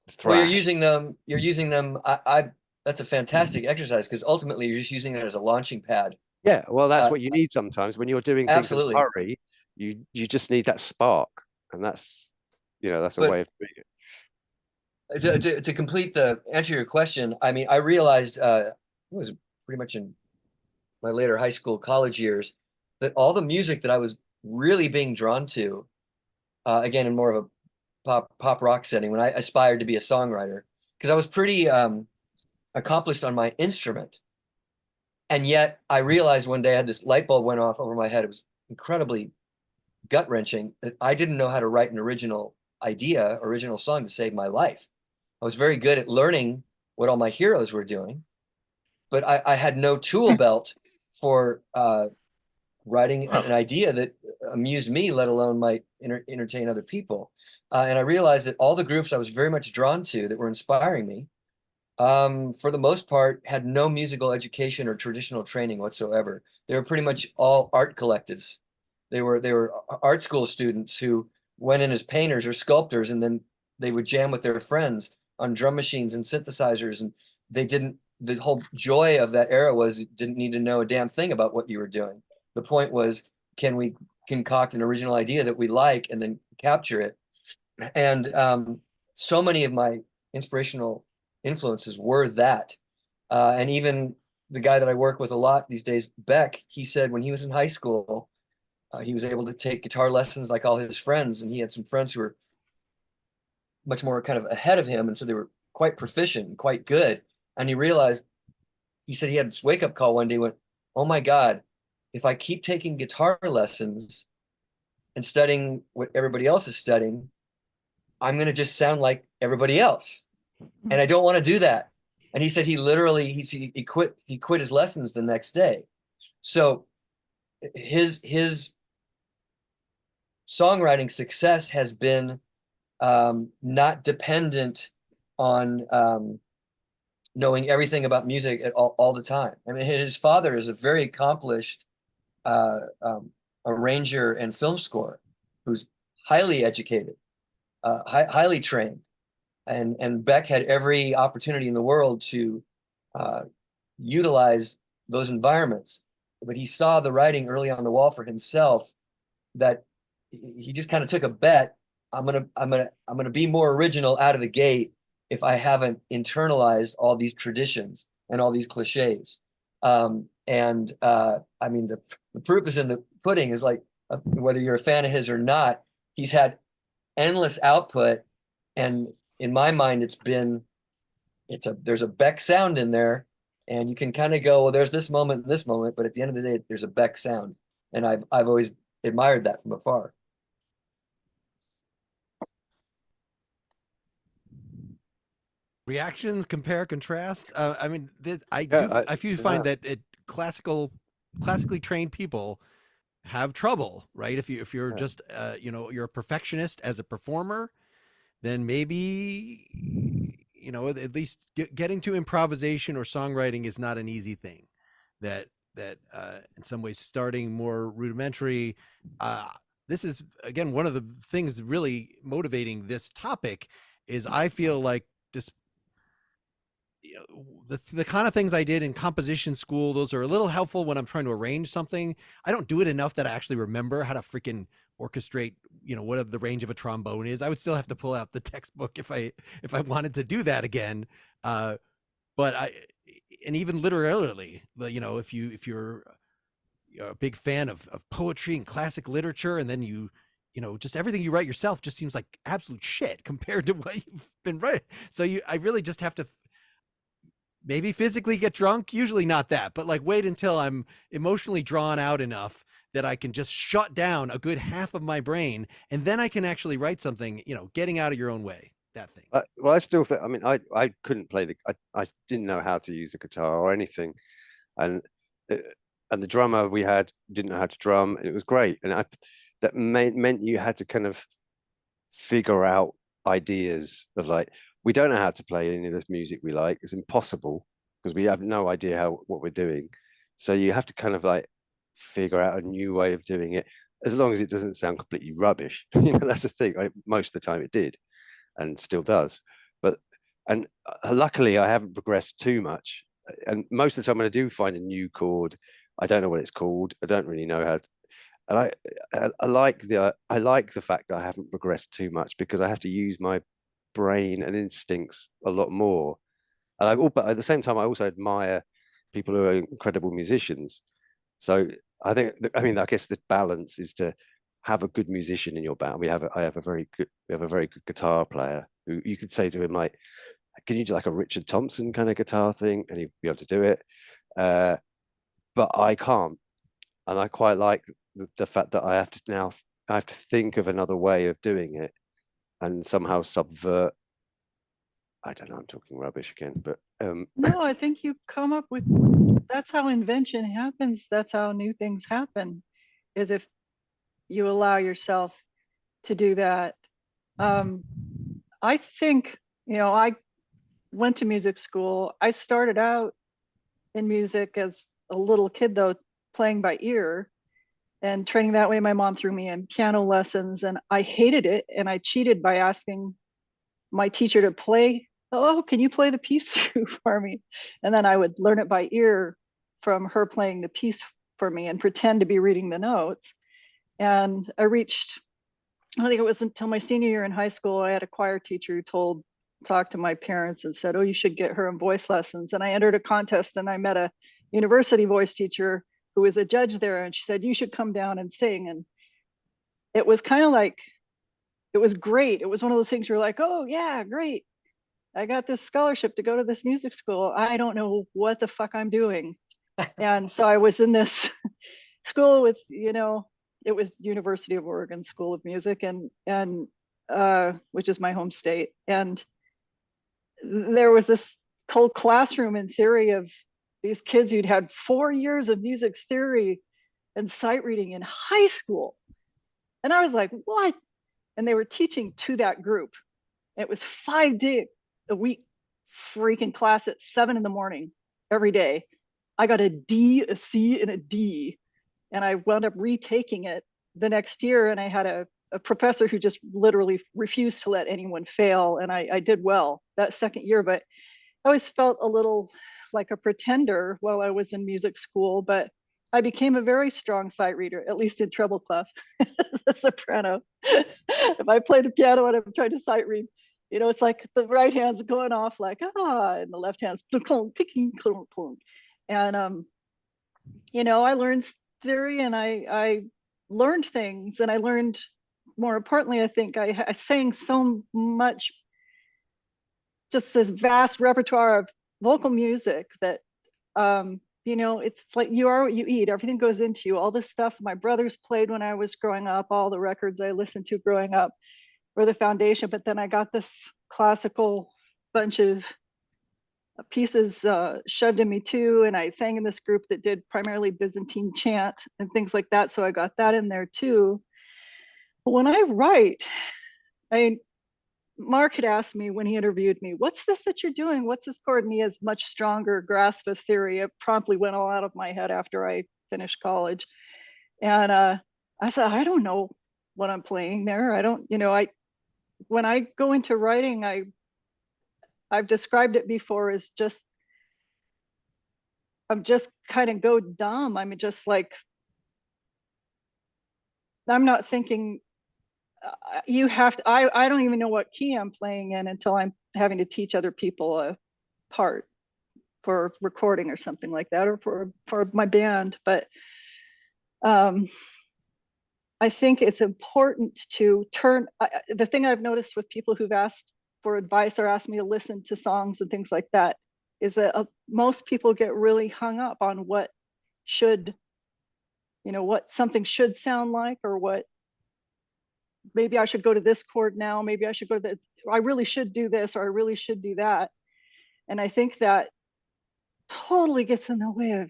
Well, thrash. you're using them. That's a fantastic exercise because ultimately you're just using it as a launching pad. Yeah, well, that's Uh, what you need sometimes when you're doing things in Absolutely. a hurry. You just need that spark, and that's, you know, that's a But- way of doing it. To complete the answer your question, I mean, I realized it was pretty much in my later high school, college years, that all the music that I was really being drawn to, again, in more of a pop rock setting, when I aspired to be a songwriter, because I was pretty accomplished on my instrument. And yet I realized one day I had this light bulb went off over my head. It was incredibly gut wrenching that I didn't know how to write an original idea, original song to save my life. I was very good at learning what all my heroes were doing, but I had no tool belt for writing an idea that amused me, let alone might entertain other people. And I realized that all the groups I was very much drawn to that were inspiring me, for the most part, had no musical education or traditional training whatsoever. They were pretty much all art collectives. They were art school students who went in as painters or sculptors, and then they would jam with their friends on drum machines and synthesizers. And they didn't, the whole joy of that era was you didn't need to know a damn thing about what you were doing. The point was, can we concoct an original idea that we like and then capture it? And so many of my inspirational influences were that. And even the guy that I work with a lot these days, Beck, he said when he was in high school, he was able to take guitar lessons like all his friends, and he had some friends who were much more kind of ahead of him, and so they were quite proficient and quite good. And he realized, he said he had this wake up call one day, went, oh my God, if I keep taking guitar lessons and studying what everybody else is studying, I'm going to just sound like everybody else. And I don't want to do that. And he said he literally, he quit his lessons the next day. So his songwriting success has been not dependent on knowing everything about music at all the time. I mean, his father is a very accomplished arranger and film scorer who's highly educated, highly trained. And Beck had every opportunity in the world to utilize those environments, but he saw the writing early on the wall for himself that he just kind of took a bet. I'm gonna be more original out of the gate if I haven't internalized all these traditions and all these cliches. I mean, the proof is in the pudding. Is like whether you're a fan of his or not, he's had endless output, and in my mind, there's a Beck sound in there, and you can kind of go, well, there's this moment and this moment, but at the end of the day, there's a Beck sound, and I've always admired that from afar. reactions, compare, contrast. I mean, Yeah, I do find that classically trained people have trouble, right? If you're yeah. just you're a perfectionist as a performer, then maybe at least getting to improvisation or songwriting is not an easy thing. That in some ways starting more rudimentary. Uh, this is again one of the things really motivating this topic is I feel like this the kind of things I did in composition school, those are a little helpful when I'm trying to arrange something. I don't do it enough that I actually remember how to freaking orchestrate, what the range of a trombone is. I would still have to pull out the textbook if I wanted to do that again. But and even literally, if you're a big fan of poetry and classic literature, and then just everything you write yourself just seems like absolute shit compared to what you've been writing. So I really just have to maybe physically get drunk, usually not that, but like wait until I'm emotionally drawn out enough that I can just shut down a good half of my brain, and then I can actually write something, getting out of your own way, that thing. Well, I still think. I mean, I couldn't play I didn't know how to use a guitar or anything, and uh, and the drummer we had didn't know how to drum, and it was great. And that meant you had to kind of figure out ideas of like, we don't know how to play any of this music we like. It's impossible because we have no idea what we're doing. So you have to kind of like figure out a new way of doing it, as long as it doesn't sound completely rubbish. That's the thing. Most of the time it did, and still does. But and luckily I haven't progressed too much. And most of the time when I do find a new chord, I don't know what it's called. I don't really know how to, and I like the fact that I haven't progressed too much, because I have to use my brain and instincts a lot more. But at the same time, I also admire people who are incredible musicians. So I guess the balance is to have a good musician in your band. We have a very good guitar player who you could say to him like, can you do like a Richard Thompson kind of guitar thing, and he'd be able to do it. But I can't, and I quite like the fact that I have to think of another way of doing it and somehow subvert. I don't know, I'm talking rubbish again, but No, I think you come up with, that's how invention happens. That's how new things happen, is if you allow yourself to do that. I think, I went to music school. I started out in music as a little kid, though, playing by ear and training that way. My mom threw me in piano lessons, and I hated it. And I cheated by asking my teacher to play, oh, can you play the piece through for me? And then I would learn it by ear from her playing the piece for me and pretend to be reading the notes. And I think it was until my senior year in high school, I had a choir teacher who talked to my parents and said, oh, you should get her in voice lessons. And I entered a contest, and I met a university voice teacher who was a judge there. And she said, you should come down and sing. And it was kind of like, it was great. It was one of those things where you're like, oh yeah, great. I got this scholarship to go to this music school. I don't know what the fuck I'm doing. And so I was in this school with, it was University of Oregon School of Music, and which is my home state. And there was this cold classroom in theory of these kids who'd had 4 years of music theory and sight reading in high school. And I was like, what? And they were teaching to that group. It was 5 days a week freaking class at 7 a.m. every day. I got a D, a C, and a D. And I wound up retaking it the next year. And I had a professor who just literally refused to let anyone fail. And I did well that second year, but I always felt a little like a pretender while I was in music school. But I became a very strong sight reader, at least in treble clef, the soprano. If I play the piano and I'm trying to sight read, it's like the right hand's going off like, and the left hand's picking. And, I learned theory, and I learned things, and I learned, more importantly, I think I sang so much, just this vast repertoire of vocal music that, it's like you are what you eat. Everything goes into you. All this stuff my brothers played when I was growing up, all the records I listened to growing up were the foundation. But then I got this classical bunch of pieces shoved in me too, and I sang in this group that did primarily Byzantine chant and things like that, so I got that in there too. But when I write, Mark had asked me when he interviewed me, what's this that you're doing? What's this chord? And he has much stronger grasp of theory. It promptly went all out of my head after I finished college. And I said, I don't know what I'm playing there. I don't, when I go into writing, I've described it before as I'm just kind of go dumb. I'm just like, I'm not thinking, you have to, I don't even know what key I'm playing in until I'm having to teach other people a part for recording or something like that, or for my band. But I think it's important to turn, the thing I've noticed with people who've asked for advice or asked me to listen to songs and things like that is that most people get really hung up on what something should sound like, or what maybe I should go to this chord now, maybe I should go to I really should do this, or I really should do that. And I think that totally gets in the way of,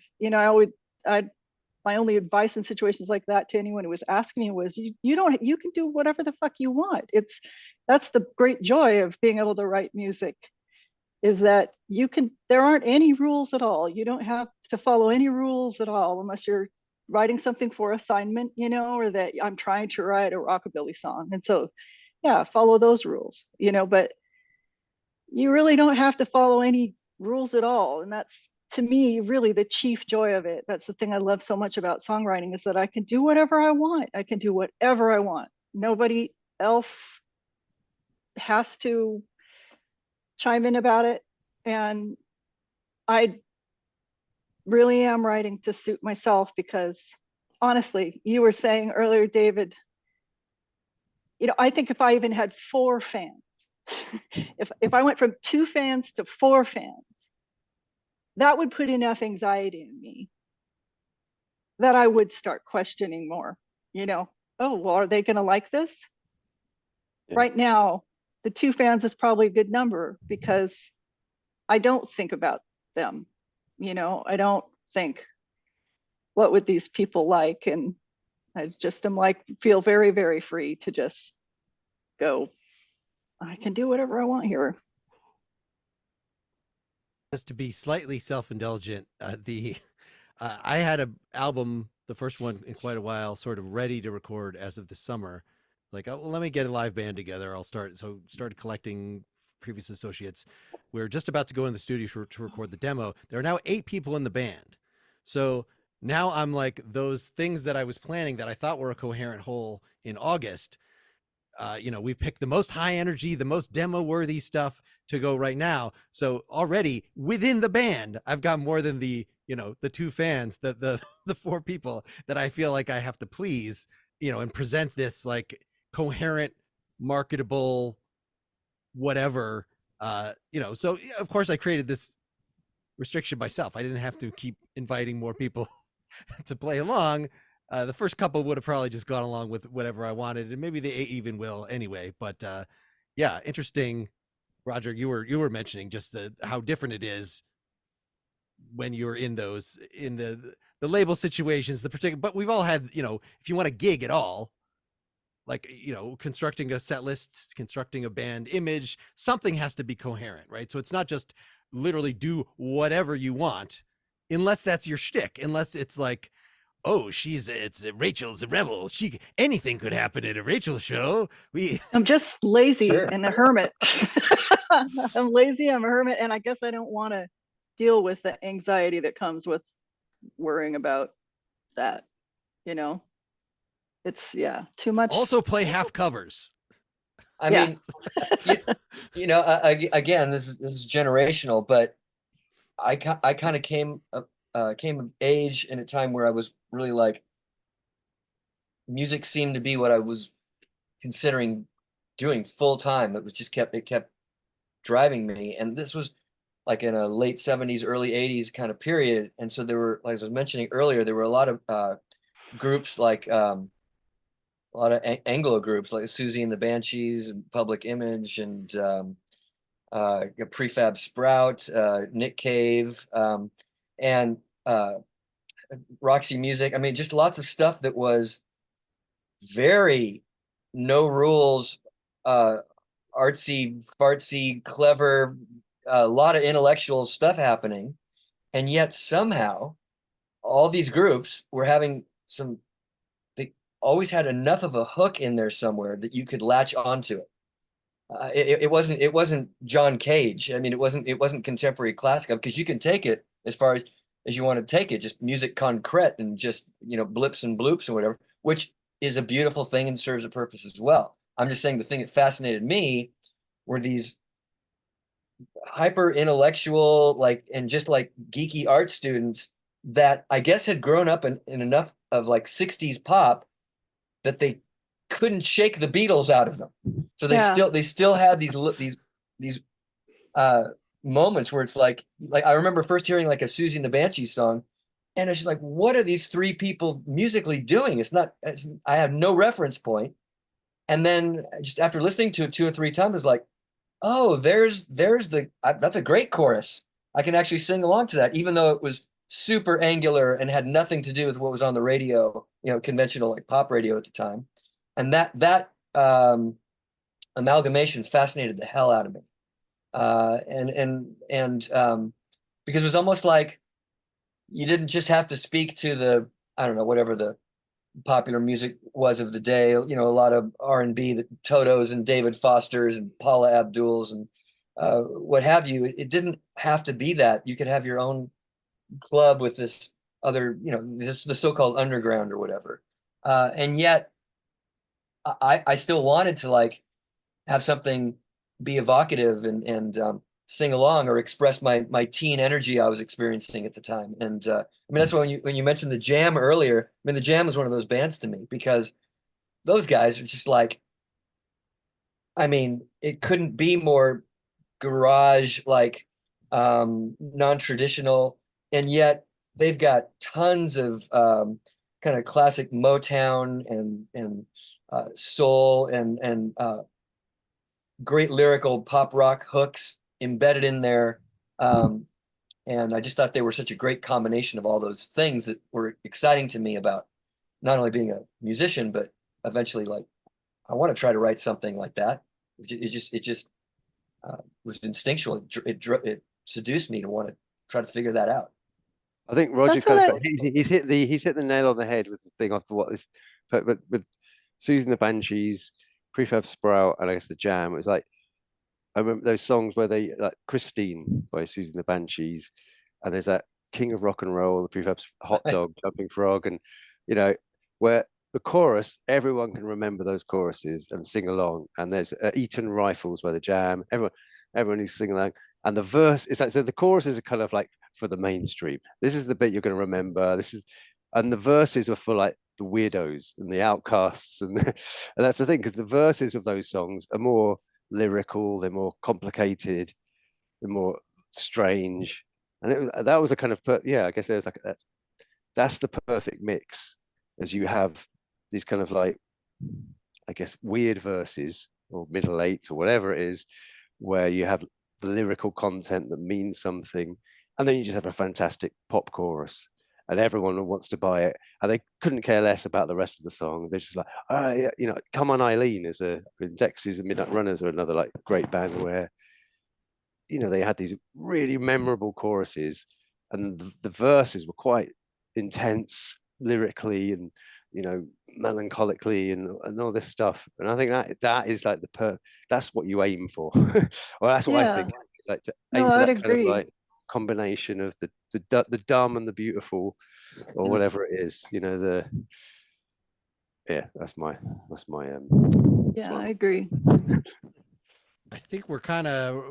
my only advice in situations like that to anyone who was asking me was, you can do whatever the fuck you want. That's the great joy of being able to write music, is that there aren't any rules at all. You don't have to follow any rules at all, unless you're writing something for assignment, or that I'm trying to write a rockabilly song. And so, yeah, follow those rules, but you really don't have to follow any rules at all. And that's, to me, really the chief joy of it. That's the thing I love so much about songwriting, is that I can do whatever I want. I can do whatever I want. Nobody else has to chime in about it. And I really am writing to suit myself, because honestly, you were saying earlier, David, I think if I even had 4 fans, if I went from 2 fans to 4 fans, that would put enough anxiety in me that I would start questioning more, oh, well, are they going to like this? Yeah. Right now, the 2 fans is probably a good number, because I don't think about them. I don't think, what would these people like? And I just am like, feel very, very free to just go, I can do whatever I want here. Just to be slightly self-indulgent, I had an album, the first one in quite a while, sort of ready to record as of the summer. Like, oh, well, let me get a live band together. Started collecting previous associates. We're just about to go in the studio to record the demo. There are now 8 people in the band. So now I'm like, those things that I was planning that I thought were a coherent whole in August, we picked the most high energy, the most demo worthy stuff to go right now. So already within the band, I've got more than the 2 fans, the 4 people that I feel like I have to please, and present this like coherent, marketable, whatever, so of course I created this restriction myself. I didn't have to keep inviting more people to play along. The first couple would have probably just gone along with whatever I wanted, and maybe they even will anyway. But yeah, interesting, Roger. You were mentioning just how different it is when you're in the label situations, the particular. But we've all had, if you want to gig at all, like, constructing a set list, constructing a band image, something has to be coherent, right? So it's not just literally do whatever you want, unless that's your shtick, unless it's like, oh, Rachel's a rebel. Anything could happen at a Rachel show. I'm just lazy Sure. and a hermit. I'm lazy, I'm a hermit, and I guess I don't want to deal with the anxiety that comes with worrying about that. It's too much. Also play half covers. I Yeah. mean, again, this is generational, but I kind of came of age in a time where I was really like, music seemed to be what I was considering doing full time. It kept driving me. And this was like in a late 70s, early 80s kind of period. And so there were, like I was mentioning earlier, there were a lot of groups, like a lot of Anglo groups like Susie and the Banshees and Public Image, and Prefab Sprout, Nick Cave, and Roxy Music. I mean, just lots of stuff that was very no rules, artsy, fartsy, clever, a lot of intellectual stuff happening. And yet somehow all these groups were having they always had enough of a hook in there somewhere that you could latch onto it. It wasn't John Cage. I mean, it wasn't contemporary classical, because you can take it as far as you want to take it, just music concrete and just, blips and bloops and whatever, which is a beautiful thing and serves a purpose as well. I'm just saying the thing that fascinated me were these hyper intellectual, and just geeky art students that I guess had grown up in enough of 60s pop that they couldn't shake the Beatles out of them. So they still had these moments where it's like I remember first hearing a Susie and the Banshees song, and it's just like, what are these three people musically doing? I have no reference point. And then just after listening to it 2 or 3 times, it's like, oh, that's a great chorus. I can actually sing along to that, even though it was super angular and had nothing to do with what was on the radio, conventional pop radio at the time. And that amalgamation fascinated the hell out of me. Because it was almost like you didn't just have to speak to the, I don't know, whatever the popular music was of the day, a lot of R&B, the Totos and David Fosters and Paula Abduls and what have you. It didn't have to be that. You could have your own club with this other, the so-called underground or whatever. And yet I still wanted to have something be evocative and sing along or express my teen energy I was experiencing at the time. And I mean, that's why when you mentioned the Jam earlier, I mean, the Jam was one of those bands to me, because those guys are just I mean, it couldn't be more garage, non-traditional, and yet they've got tons of kind of classic Motown and soul and great lyrical pop rock hooks embedded in there. And I just thought they were such a great combination of all those things that were exciting to me about not only being a musician, but eventually I want to try to write something like that. It just was instinctual. It seduced me to want to try to figure that out. I think Roger he's hit the nail on the head with the thing after what this, but with Susan the Banshees, Prefab Sprout, and I guess the Jam. It was I remember those songs where they Christine by Susan the Banshees, and there's that King of Rock and Roll, the Prefab Hot Dog, Jumping Frog, and where the chorus, everyone can remember those choruses and sing along. And there's Eton Rifles by the Jam. Everyone who's singing along. And the verse is so the choruses are kind of for the mainstream. This is the bit you're going to remember. And the verses are for the weirdos and the outcasts, and that's the thing, because the verses of those songs are more lyrical, they're more complicated, they're more strange, and that was a kind of I guess there's that's the perfect mix, as you have these kind of I guess weird verses or middle eights or whatever it is, where you have the lyrical content that means something, and then you just have a fantastic pop chorus and everyone wants to buy it, and they couldn't care less about the rest of the song. They're just yeah, Come On Eileen is Dexys and Midnight Runners are another great band where they had these really memorable choruses, and the verses were quite intense lyrically and melancholically and all this stuff. And I think that is that's what you aim for. Well, that's what I think. It's to aim for that kind of combination of the dumb and the beautiful, or whatever it is. That's my I agree. I think we're kind of,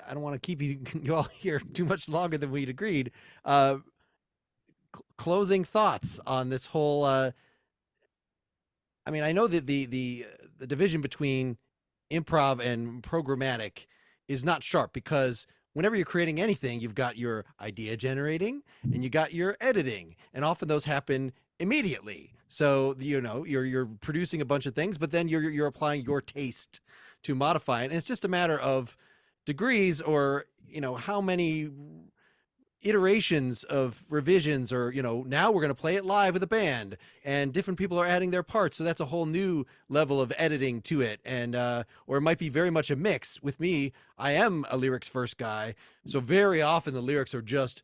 I don't want to keep you all here too much longer than we'd agreed. Closing thoughts on this whole I mean, I know that the division between improv and programmatic is not sharp, because whenever you're creating anything, you've got your idea generating and you got your editing, and often those happen immediately. So you're producing a bunch of things, but then you're applying your taste to modify it, and it's just a matter of degrees, or how many iterations of revisions, or now we're going to play it live with a band and different people are adding their parts, so that's a whole new level of editing to it. And or it might be very much a mix. With me, I am a lyrics first guy, so very often the lyrics are just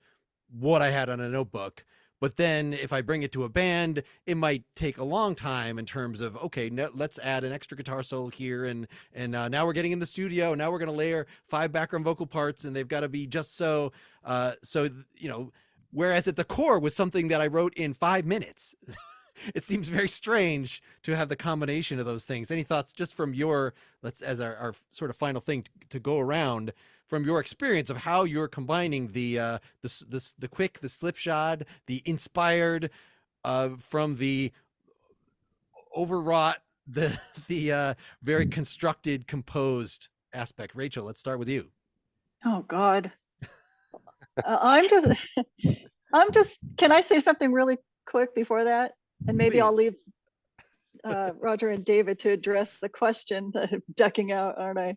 what I had on a notebook. But then if I bring it to a band, it might take a long time in terms of, okay, no, let's add an extra guitar solo here, and now we're getting in the studio, and now we're going to layer 5 background vocal parts, and they've got to be just so. Whereas at the core was something that I wrote in 5 minutes. It seems very strange to have the combination of those things. Any thoughts, just from your, as our sort of final thing to go around, from your experience of how you're combining the quick, the slipshod, the inspired, from the overwrought, the very constructed, composed aspect? Rachel, let's start with you. Oh God. I'm just, can I say something really quick before that? And maybe I'll leave Roger and David to address the question. Ducking out, aren't I?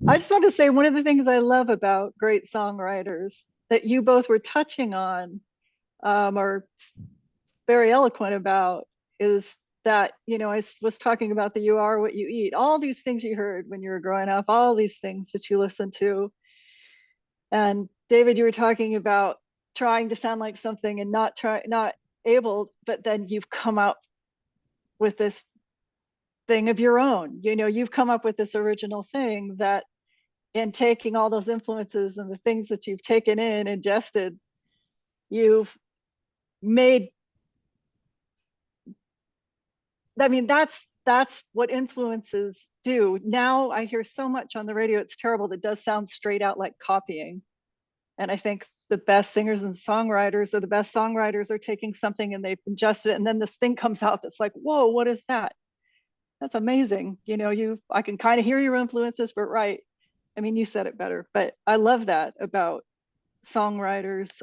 I just want to say, one of the things I love about great songwriters that you both were touching on, or very eloquent about, is that, I was talking about the "you are what you eat," all these things you heard when you were growing up, all these things that you listened to. And David, you were talking about trying to sound like something and not able, but then you've come out with this thing of your own. You've come up with this original thing that, in taking all those influences and the things that you've taken in, ingested, you've made. I mean, that's what influences do. Now I hear so much on the radio, it's terrible, that does sound straight out like copying. And I think the best singers and songwriters, or the best songwriters, are taking something and they've ingested it, and then this thing comes out that's like, whoa, what is that? That's amazing. I can kind of hear your influences, but right. I mean, you said it better, but I love that about songwriters,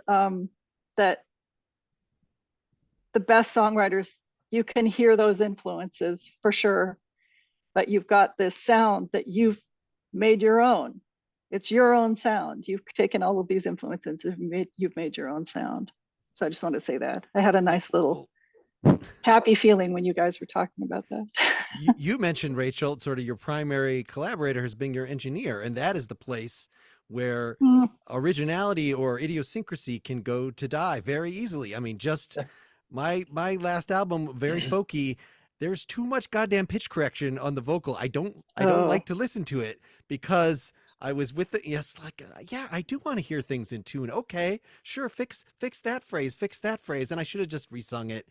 that the best songwriters, you can hear those influences for sure, but you've got this sound that you've made your own. It's your own sound. You've taken all of these influences and you've made your own sound. So I just want to say that. I had a nice little happy feeling when you guys were talking about that. You mentioned, Rachel, sort of your primary collaborator has been your engineer, and that is the place where originality or idiosyncrasy can go to die very easily. I mean, just my last album, very folky, there's too much goddamn pitch correction on the vocal. I don't like to listen to it, because I was with yeah, I do want to hear things in tune. Okay, sure, fix that phrase, and I should have just resung it.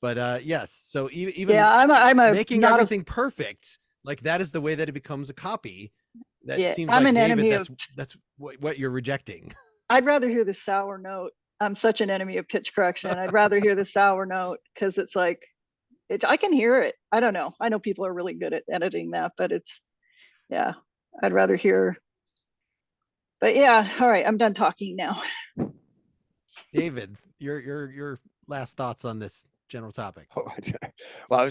But yes, so even I'm a making everything perfect, like that is the way that it becomes a copy. That seems I'm like, an David, enemy that's what you're rejecting. I'd rather hear the sour note. I'm such an enemy of pitch correction. I'd rather hear the sour note, because it's like, I can hear it. I don't know. I know people are really good at editing that, but I'd rather hear. But yeah, all right, I'm done talking now. David, your last thoughts on this general topic. Well,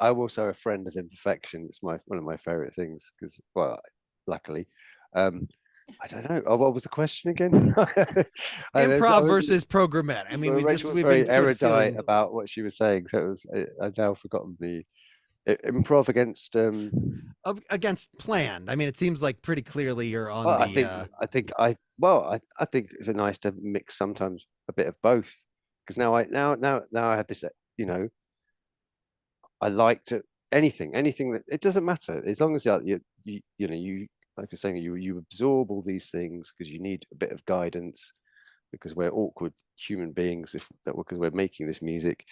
I'm also a friend of imperfection. It's one of my favorite things, because, well, luckily, I don't know. Oh, what was the question again? Improv versus programmatic. I mean, Rachel was very erudite about what she was saying, so I've now forgotten the improv against planned. I mean, it seems like pretty clearly you're on well, the. I think it's nice to mix sometimes a bit of both, because now I have this. I like to anything that, it doesn't matter, as long as you like you're saying, you absorb all these things because you need a bit of guidance, because we're awkward human beings because we're making this music,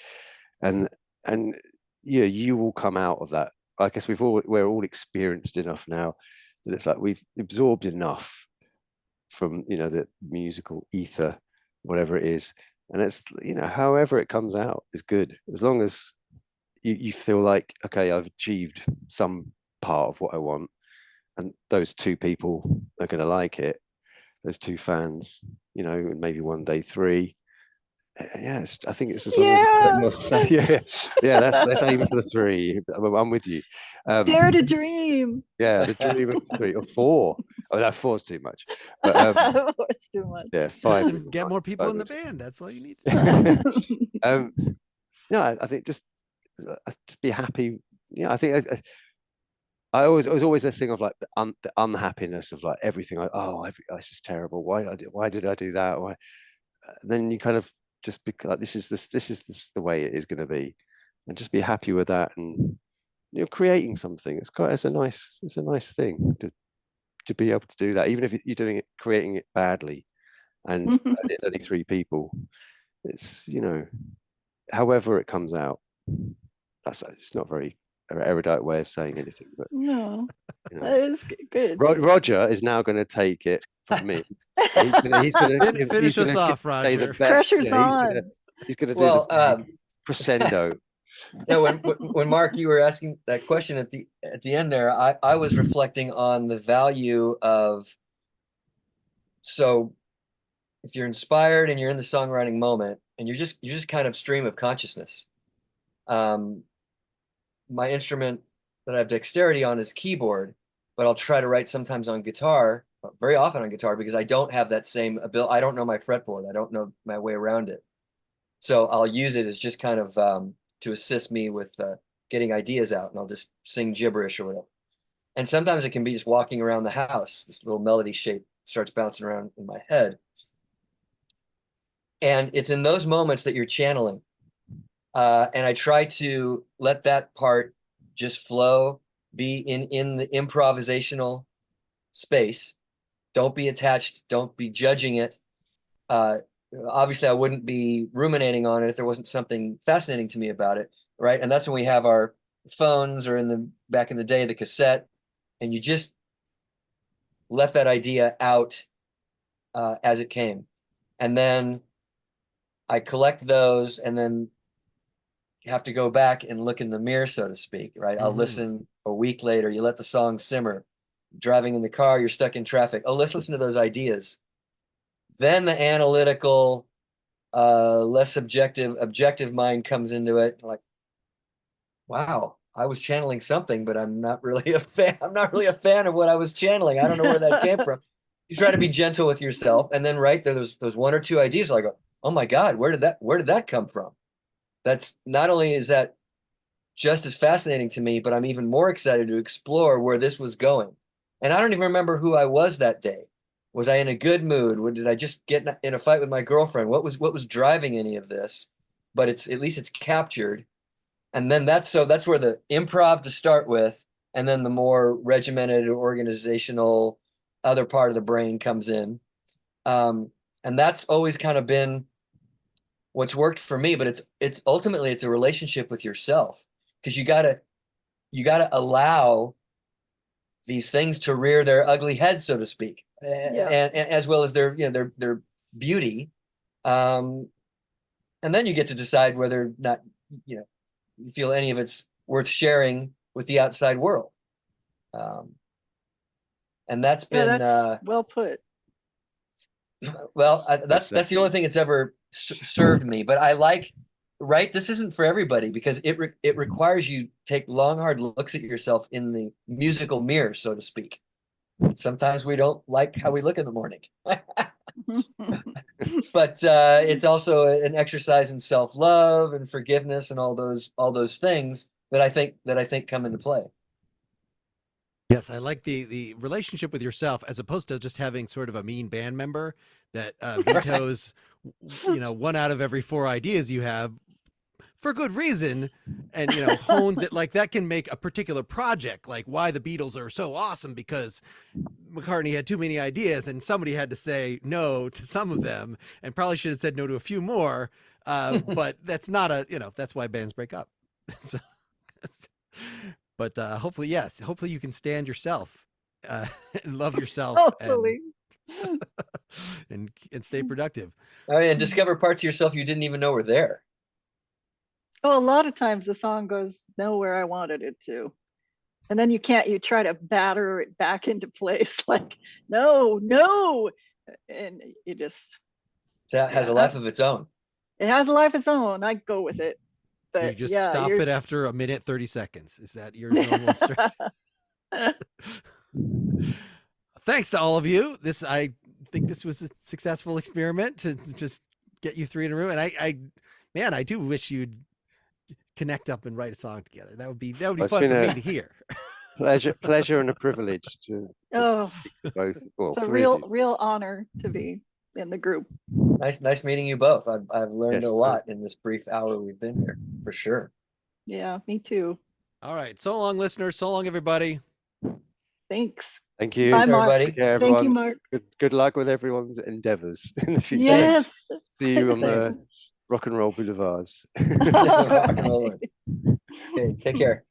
and you will come out of that. I guess we're all experienced enough now that it's like we've absorbed enough from the musical ether, whatever it is, and it's however it comes out is good, as long as you feel like, okay, I've achieved some part of what I want, and those 2 people are going to like it, those 2 fans, and maybe one day 3, Yes, I think it's as long as yeah. Let's aim for the 3. I'm with you. Dare to dream. Yeah, the dream of 3 or 4. Oh, that 4's too much. But It's too much. yeah, Just 5. to get more people in the 5 band. That's all you need. No, I think just be happy. Yeah, I think I always it was always this thing of like the unhappiness of like everything. Like, oh, this is terrible. Why did I do that? Why? Then you kind of just be like, this is the way it is going to be, and just be happy with that. And creating something. It's a nice thing to be able to do that, even if you're creating it badly, and it's only 3 people. It's however it comes out. It's not very erudite way of saying anything, but No, that is good. Roger is now going to take it from me. He's gonna Finish us off, say Roger. the best. Pressure's on. He's gonna do Well, the crescendo. Yeah, when Mark, you were asking that question at the end there, I was reflecting on the value of, so if you're inspired and you're in the songwriting moment and you're just kind of stream of consciousness. My instrument that I have dexterity on is keyboard, but I'll try to write sometimes on guitar, very often on guitar, because I don't have that same ability. I don't know my fretboard. I don't know my way around it. So I'll use it as just kind of to assist me with getting ideas out, and I'll just sing gibberish or whatever. And sometimes it can be just walking around the house. This little melody shape starts bouncing around in my head. And it's in those moments that you're channeling. And I try to let that part just flow, be in the improvisational space. Don't be attached. Don't be judging it. Obviously, I wouldn't be ruminating on it if there wasn't something fascinating to me about it, right? And that's when we have our phones, or back in the day, the cassette, and you just let that idea out as it came. And then I collect those, and then have to go back and look in the mirror, so to speak, right? I'll listen a week later. You let the song simmer. Driving in the car, you're stuck in traffic. Oh, let's listen to those ideas. Then the analytical, less objective mind comes into it. Like, wow, I was channeling something, but I'm not really a fan. I'm not really a fan of what I was channeling. I don't know where that came from. You try to be gentle with yourself, and then right there, there's 1 or 2 ideas. Like, oh my God, where did that come from? That's not only is that just as fascinating to me, but I'm even more excited to explore where this was going. And I don't even remember who I was that day. Was I in a good mood? Did I just get in a fight with my girlfriend? What was driving any of this? But at least it's captured. And then that's where the improv to start with, and then the more regimented organizational other part of the brain comes in. And that's always kind of been what's worked for me, but it's ultimately a relationship with yourself, because you gotta allow these things to rear their ugly head, so to speak, and as well as their beauty, and then you get to decide whether or not you feel any of it's worth sharing with the outside world, and that's been that's well put. Well, that's the only thing that's ever served me. But I like, right? This isn't for everybody, because it requires you take long, hard looks at yourself in the musical mirror, so to speak. And sometimes we don't like how we look in the morning, but it's also an exercise in self-love and forgiveness and all those things that I think come into play. Yes, I like the relationship with yourself, as opposed to just having sort of a mean band member that vetoes, 1 out of every 4 ideas you have for good reason, and hones it. Like, that can make a particular project, like why the Beatles are so awesome, because McCartney had too many ideas and somebody had to say no to some of them, and probably should have said no to a few more. But that's not that's why bands break up. So, but hopefully you can stand yourself and love yourself. Hopefully. and stay productive. Oh, yeah, and discover parts of yourself you didn't even know were there. Oh, a lot of times the song goes nowhere I wanted it to. And then you try to batter it back into place, like, no. And you just. That has a life of its own. it has a life of its own. I go with it. But You just yeah, stop you're it after a minute 30 seconds. Is that your normal strategy? Thanks to all of you. I think this was a successful experiment to just get you three in a room. And I do wish you'd connect up and write a song together. That would be It's fun been for me a to hear. pleasure and a privilege to Oh, both, well, it's a three of you. real honor to be in the group. Nice meeting you both. I've learned Yes, a lot in this brief hour we've been here, for sure. Yeah, me too. All right. So long, listeners. So long, everybody. Thanks. Thank you. Bye, Thanks, Mark. everybody. Take care, Thank you, everyone. Mark. Good luck with everyone's endeavors in the future. Same. Yes. See you on Same. the rock and roll boulevards. Rock and roll. Okay, take care.